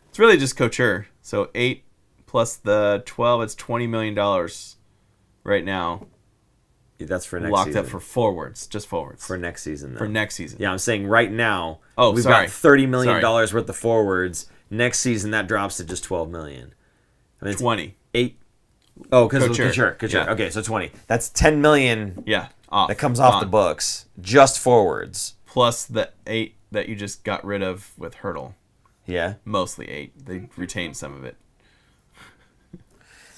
It's really just Couture. So 8 plus the 12, it's $20 million right now. Yeah, that's for next locked season. Up for forwards, just forwards. For next season, though. For next season. Yeah, I'm saying right now, we've got $30 million worth of forwards. Next season, that drops to just $12 million. I mean, 20. 8. Oh, because of Couture. Yeah. Okay, so 20. That's $10 million that comes off the books. Just forwards. Plus the 8 that you just got rid of with Hertl. Yeah. Mostly 8. They retained some of it.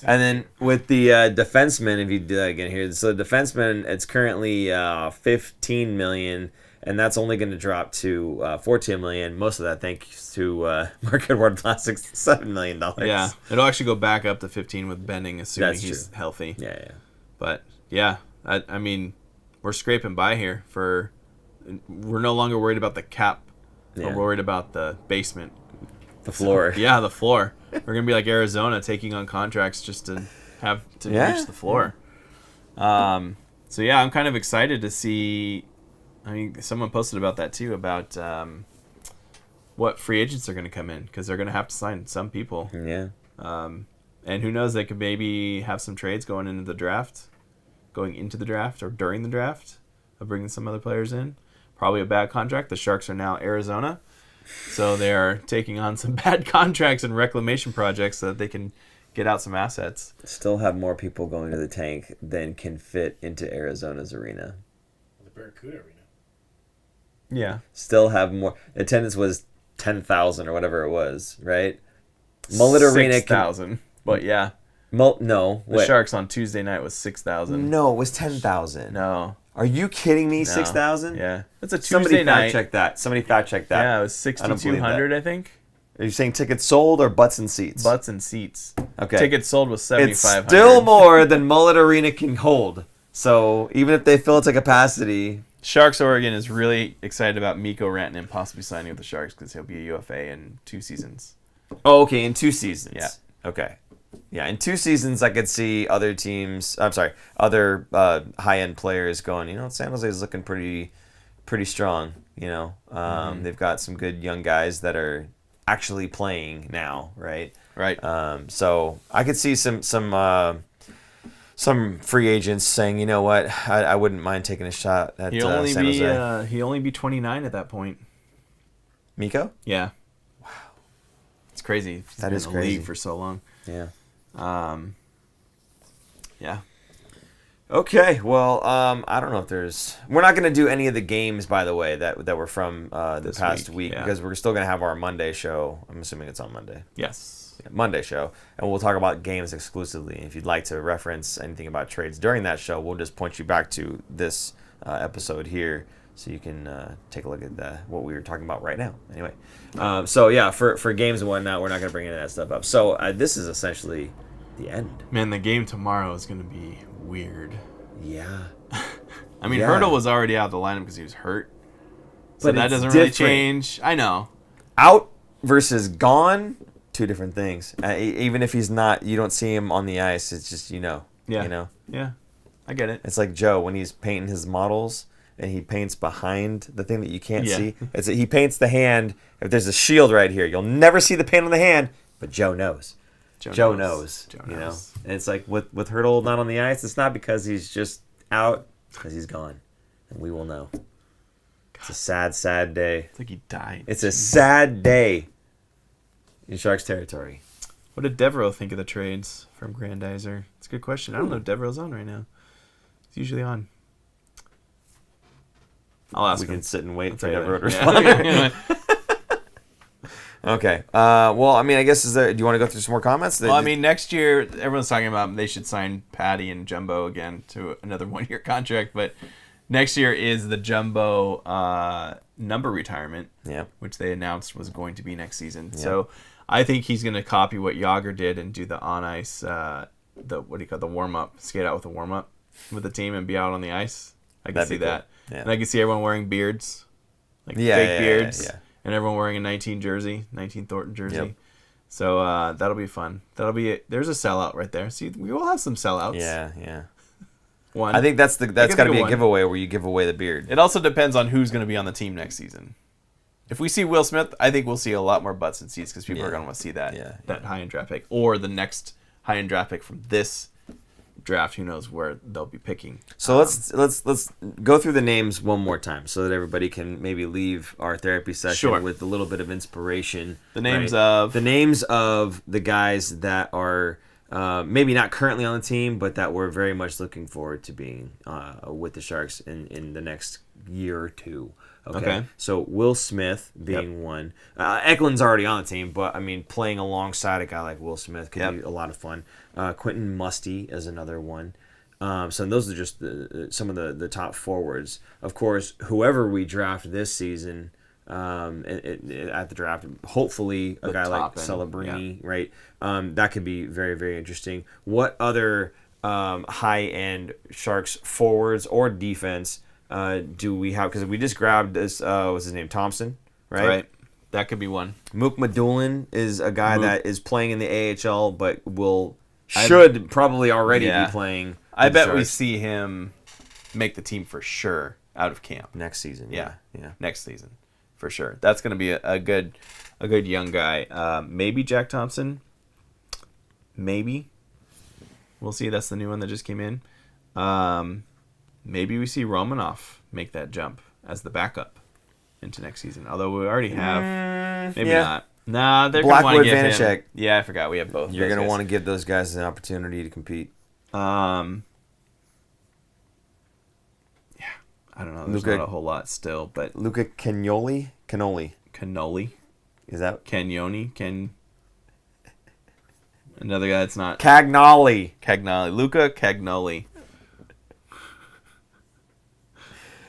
And then with the defenseman, if you do that again here, so the defenseman, it's currently $15 million, and that's only going to drop to $14 million. Most of that thanks to Marc-Edouard Plastic's $7 million. Yeah, it'll actually go back up to 15 with Benning, assuming That's he's true. healthy. Yeah. But yeah, I mean, we're scraping by here. We're no longer worried about the cap. Yeah. We're worried about the basement. The floor. Yeah, the floor. We're gonna be like Arizona, taking on contracts just to have to reach the floor. So yeah, I'm kind of excited to see. I mean, someone posted about that too, about what free agents are going to come in, because they're going to have to sign some people. Yeah. And who knows, they could maybe have some trades going into the draft or during the draft of bringing some other players in. Probably a bad contract. The Sharks are now Arizona, so they are taking on some bad contracts and reclamation projects so that they can get out some assets. Still have more people going to the tank than can fit into Arizona's arena. The Barracuda Arena. Yeah. Still have more. Attendance was 10,000 or whatever it was, right? Mullet Arena 6,000. But yeah. No. The Sharks on Tuesday night was 6,000. No, it was 10,000. No. Are you kidding me? No. 6,000? Yeah. That's a Tuesday Somebody night. fact check that. Yeah, it was I don't believe 6,200, I think. Are you saying tickets sold or butts and seats? Butts and seats. Okay. Tickets sold was 7,500. It's still more than Mullet Arena can hold. So even if they fill it to capacity. Sharks Oregon is really excited about Mikko Rantanen possibly signing with the Sharks because he'll be a UFA in 2 seasons. Oh, okay, in 2 seasons. Yeah. Okay. Yeah, in 2 seasons, I could see other teams. Other high-end players going. San Jose is looking pretty strong. They've got some good young guys that are actually playing now, right? Right. So I could see some free agents saying, you know what, I wouldn't mind taking a shot at San Jose. He'll only be 29 at that point. Mikko? Yeah. Wow. It's crazy. He's That been is in the crazy. league for so long. Yeah. Yeah. Okay, well, I don't know if there's... We're not going to do any of the games, by the way, that were from the This past week, week, yeah. because we're still going to have our Monday show. I'm assuming it's on Monday. Yes. Yeah, Monday show. And we'll talk about games exclusively. If you'd like to reference anything about trades during that show, we'll just point you back to this episode here so you can take a look at what we were talking about right now. Anyway, so yeah, for games and whatnot, we're not going to bring any of that stuff up. So this is essentially the end. Man, the game tomorrow is going to be weird. Yeah. I mean, Yeah. Hertl was already out of the lineup because he was hurt. So But that it's doesn't really different. change. I know. Out versus gone, 2 different things. Even if he's not, you don't see him on the ice. It's just Yeah. Yeah. I get it. It's like Joe when he's painting his models and he paints behind the thing that you can't Yeah. see. He paints the hand. If there's a shield right here, you'll never see the paint on the hand, but Joe knows. Joe knows. Joe You know, knows. and it's like with Hertl not on the ice. It's not because he's just out, because he's gone, and we will know. It's a sad, sad day. It's like he died. It's a sad day in Sharks territory. What did Devereaux think of the trades from Grandizer? It's a good question. I don't know if Devereaux's on right now. He's usually on. I'll ask We him. can sit and wait I'll for tell you Devereaux to that. Yeah. respond. Okay. Well, I mean, I guess do you want to go through some more comments? Well, I mean, next year, everyone's talking about they should sign Patty and Jumbo again to another 1-year contract, but next year is the Jumbo number retirement, yeah. which they announced was going to be next season. Yeah. So I think he's going to copy what Yager did and do the on ice, the warm up, skate out with the warm up with the team and be out on the ice. I can That'd see be cool. that, Yeah. and I can see everyone wearing beards, like Yeah, fake yeah, beards, yeah. and everyone wearing a 19 Thornton jersey. Yep. So that'll be fun. There's a sellout right there. See, we will have some sellouts. Yeah. One. I think that's could got to be be a one. giveaway where you give away the beard. It also depends on who's going to be on the team next season. If we see Will Smith, I think we'll see a lot more butts and seats because people are going to want to see that that high-end draft pick or the next high-end draft pick from this draft. Who knows where they'll be picking. So let's go through the names one more time so that everybody can maybe leave our therapy session Sure. with a little bit of inspiration. The names right? of the guys that are maybe not currently on the team, but that we're very much looking forward to being with the Sharks in the next year or two. Okay. So Will Smith being one. Eklund's already on the team, but I mean, playing alongside a guy like Will Smith could be a lot of fun. Quentin Musty is another one. So those are just some of the top forwards. Of course, whoever we draft this season at the draft, hopefully a guy like Celebrini, right? That could be very, very interesting. What other high-end Sharks forwards or defense do we have? Because we just grabbed this, what's his name, Thompson, right? Right. That could be one. Mook Madulin is a guy that is playing in the AHL, but should probably already be playing. I bet we see him make the team for sure out of camp next season. Yeah. Next season for sure. That's going to be a good young guy. Maybe Jack Thompson. Maybe. We'll see. That's the new one that just came in. Maybe we see Romanov make that jump as the backup into next season. Although we already have. Maybe not. Nah, they're going to want to give Vanacek. him. Yeah, I forgot. We have both. You're going to want to give those guys an opportunity to compete. Yeah, I don't know. There's not a whole lot still, but Luca Canoli. Is that Cagnoni? Another guy that's not Cagnoli. Luca Cagnoli.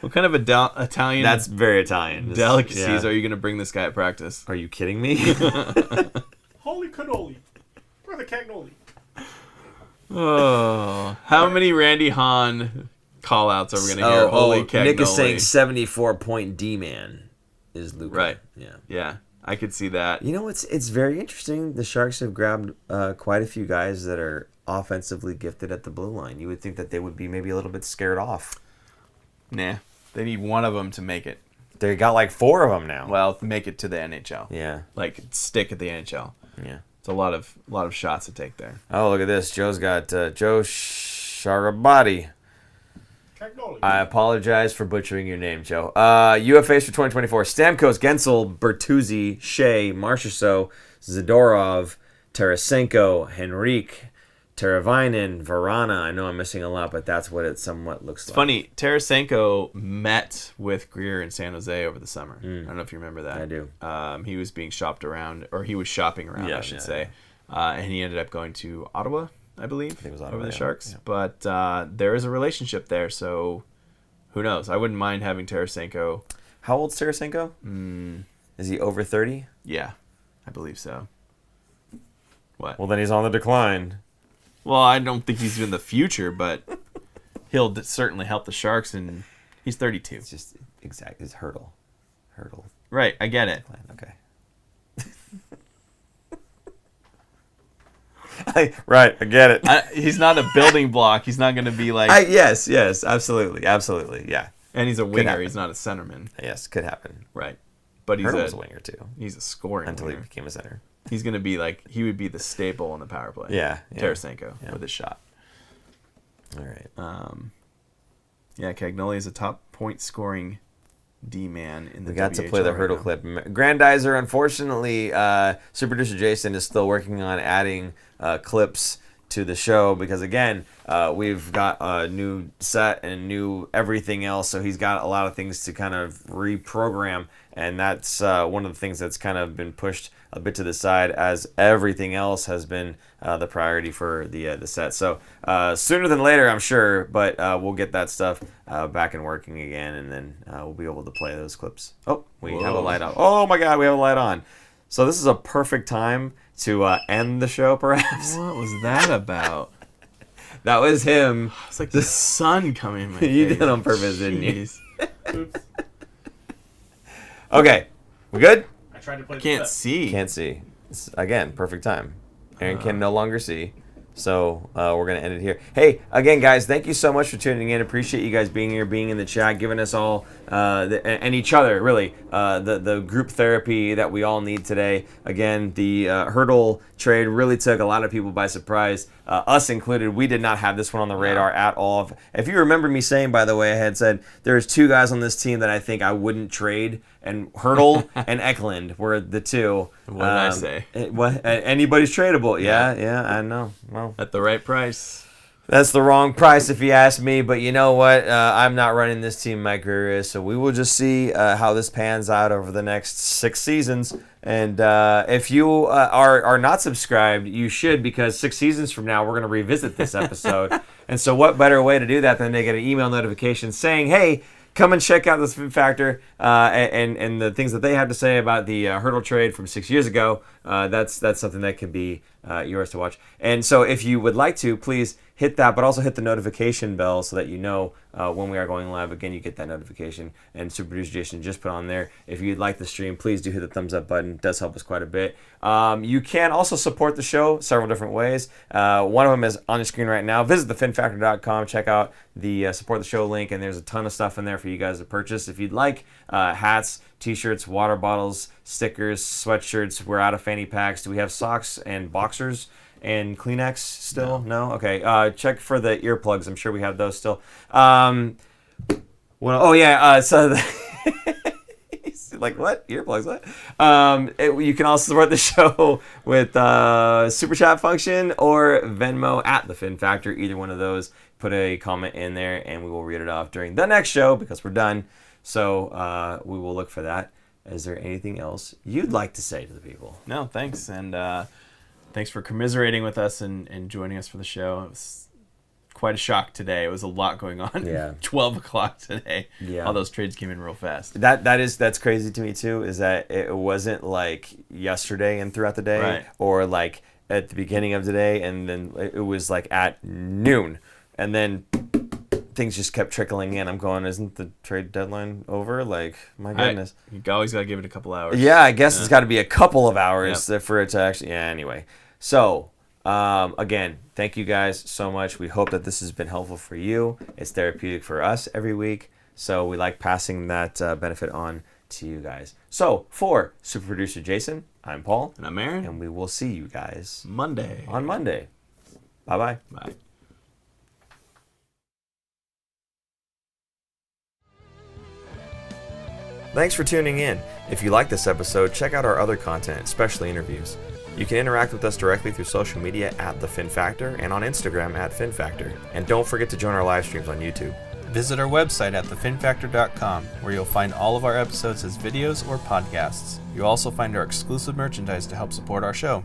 What kind of Italian? That's very Italian. Delicacies are you going to bring this guy at practice? Are you kidding me? Holy cannoli. Brother Cagnoli. Oh, how many Randy Hahn call-outs are we going to hear? Holy Cagnoli. Nick is saying 74-point D-man is Luca. Right. Yeah. I could see that. You know, it's very interesting. The Sharks have grabbed quite a few guys that are offensively gifted at the blue line. You would think that they would be maybe a little bit scared off. Nah. They need one of them to make it. They got like 4 of them now. Well, make it to the NHL. Yeah. Like, stick at the NHL. Yeah. It's a lot of shots to take there. Oh, look at this. Joe's got Joe Sharabati. Cagnoli. I apologize for butchering your name, Joe. UFAs for 2024. Stamkos, Gensel, Bertuzzi, Shea, Marchessault, Zadorov, Tarasenko, Henrique, Teravainen, Verana. I know I'm missing a lot, but that's what it somewhat looks like. It's funny. Tarasenko met with Greer in San Jose over the summer. I don't know if you remember that. I do. He was being shopped around, or he was shopping around, I should say. And he ended up going to Ottawa, I believe, I think it was Ottawa, over the Sharks. Yeah. But there is a relationship there, so who knows? I wouldn't mind having Tarasenko. How old's Tarasenko? Is he over 30? Yeah, I believe so. What? Well, then he's on the decline. Well, I don't think he's in the future, but he'll certainly help the Sharks, and he's 32. It's just exactly his Hertl. Right, I get it. Okay. Right, I get it. He's not a building block. He's not going to be like... Yes, absolutely, yeah. And he's a winger. He's not a centerman. Yes, could happen. Right. But he's Hertl's a winger, too. He's a scoring until winger. he became a center. He's going to be like... He would be the staple in the power play. Yeah. Tarasenko with his shot. All right. Cagnoli is a top point scoring D-man in the We got WHL to play the Hertl clip. Grandizer, unfortunately, super producer Jason is still working on adding clips to the show because, again, we've got a new set and new everything else, so he's got a lot of things to kind of reprogram, and that's one of the things that's kind of been pushed a bit to the side as everything else has been the priority for the set. So sooner than later, I'm sure, but we'll get that stuff back and working again, and then we'll be able to play those clips. Oh, we have a light on. Oh my God, we have a light on. So this is a perfect time to end the show, perhaps. What was that about? That was him. It's like the sun coming in my face. You did it on purpose, didn't you? Oops. Okay, we good? I tried to play the Can't clip. see. Can't see. It's, again, perfect time. Aaron can no longer see. So we're going to end it here. Hey, again, guys, thank you so much for tuning in. Appreciate you guys being here, being in the chat, giving us all, and each other, really, the group therapy that we all need today. Again, the Hertl trade really took a lot of people by surprise, us included. We did not have this one on the radar at all. If you remember me saying, by the way, I had said there's 2 guys on this team that I think I wouldn't trade, and Hertl and Eklund were the 2. What did I say? Anybody's tradable. Yeah, I know. Well, At the right price. That's the wrong price if you ask me, but you know what? I'm not running this team. My career is, so we will just see how this pans out over the next 6 seasons. And if you are not subscribed, you should, because 6 seasons from now, we're going to revisit this episode. And so what better way to do that than to get an email notification saying, hey, come and check out this Fin Factor and the things that they have to say about the Hertl trade from 6 years ago. That's something that can be yours to watch. And so if you would like to, please hit that, but also hit the notification bell so that you know when we are going live. Again, you get that notification. And Super Producer Jason just put on there. If you'd like the stream, please do hit the thumbs up button. It does help us quite a bit. You can also support the show several different ways. One of them is on your screen right now. Visit thefinfactor.com. Check out the support the show link, and there's a ton of stuff in there for you guys to purchase. If you'd like hats, t-shirts, water bottles, stickers, sweatshirts. We're out of fanny packs. Do we have socks and boxers and Kleenex still? No? Okay. Check for the earplugs. I'm sure we have those still. So like, what? Earplugs, what? You can also support the show with Super Chat function or Venmo at the Fin Factor. Either one of those. Put a comment in there, and we will read it off during the next show because we're done. So we will look for that. Is there anything else you'd like to say to the people? No, thanks. And thanks for commiserating with us and joining us for the show. It was quite a shock today. It was a lot going on. Yeah. 12 o'clock today. Yeah. All those trades came in real fast. That's crazy to me too, is that it wasn't like yesterday and throughout the day, Right. or like at the beginning of the day, and then it was like at noon, and then things just kept trickling in. I'm going, isn't the trade deadline over? Like, my goodness. You always got to give it a couple hours. Yeah, I guess it's got to be a couple of hours for it to actually... Yeah, anyway. So, again, thank you guys so much. We hope that this has been helpful for you. It's therapeutic for us every week. So we like passing that benefit on to you guys. So, for Super Producer Jason, I'm Paul. And I'm Aaron. And we will see you guys Monday. on Monday. Bye-bye. Bye. Thanks for tuning in. If you like this episode, check out our other content, especially interviews. You can interact with us directly through social media at The Fin Factor and on Instagram at Fin Factor. And don't forget to join our live streams on YouTube. Visit our website at thefinfactor.com, where you'll find all of our episodes as videos or podcasts. You'll also find our exclusive merchandise to help support our show.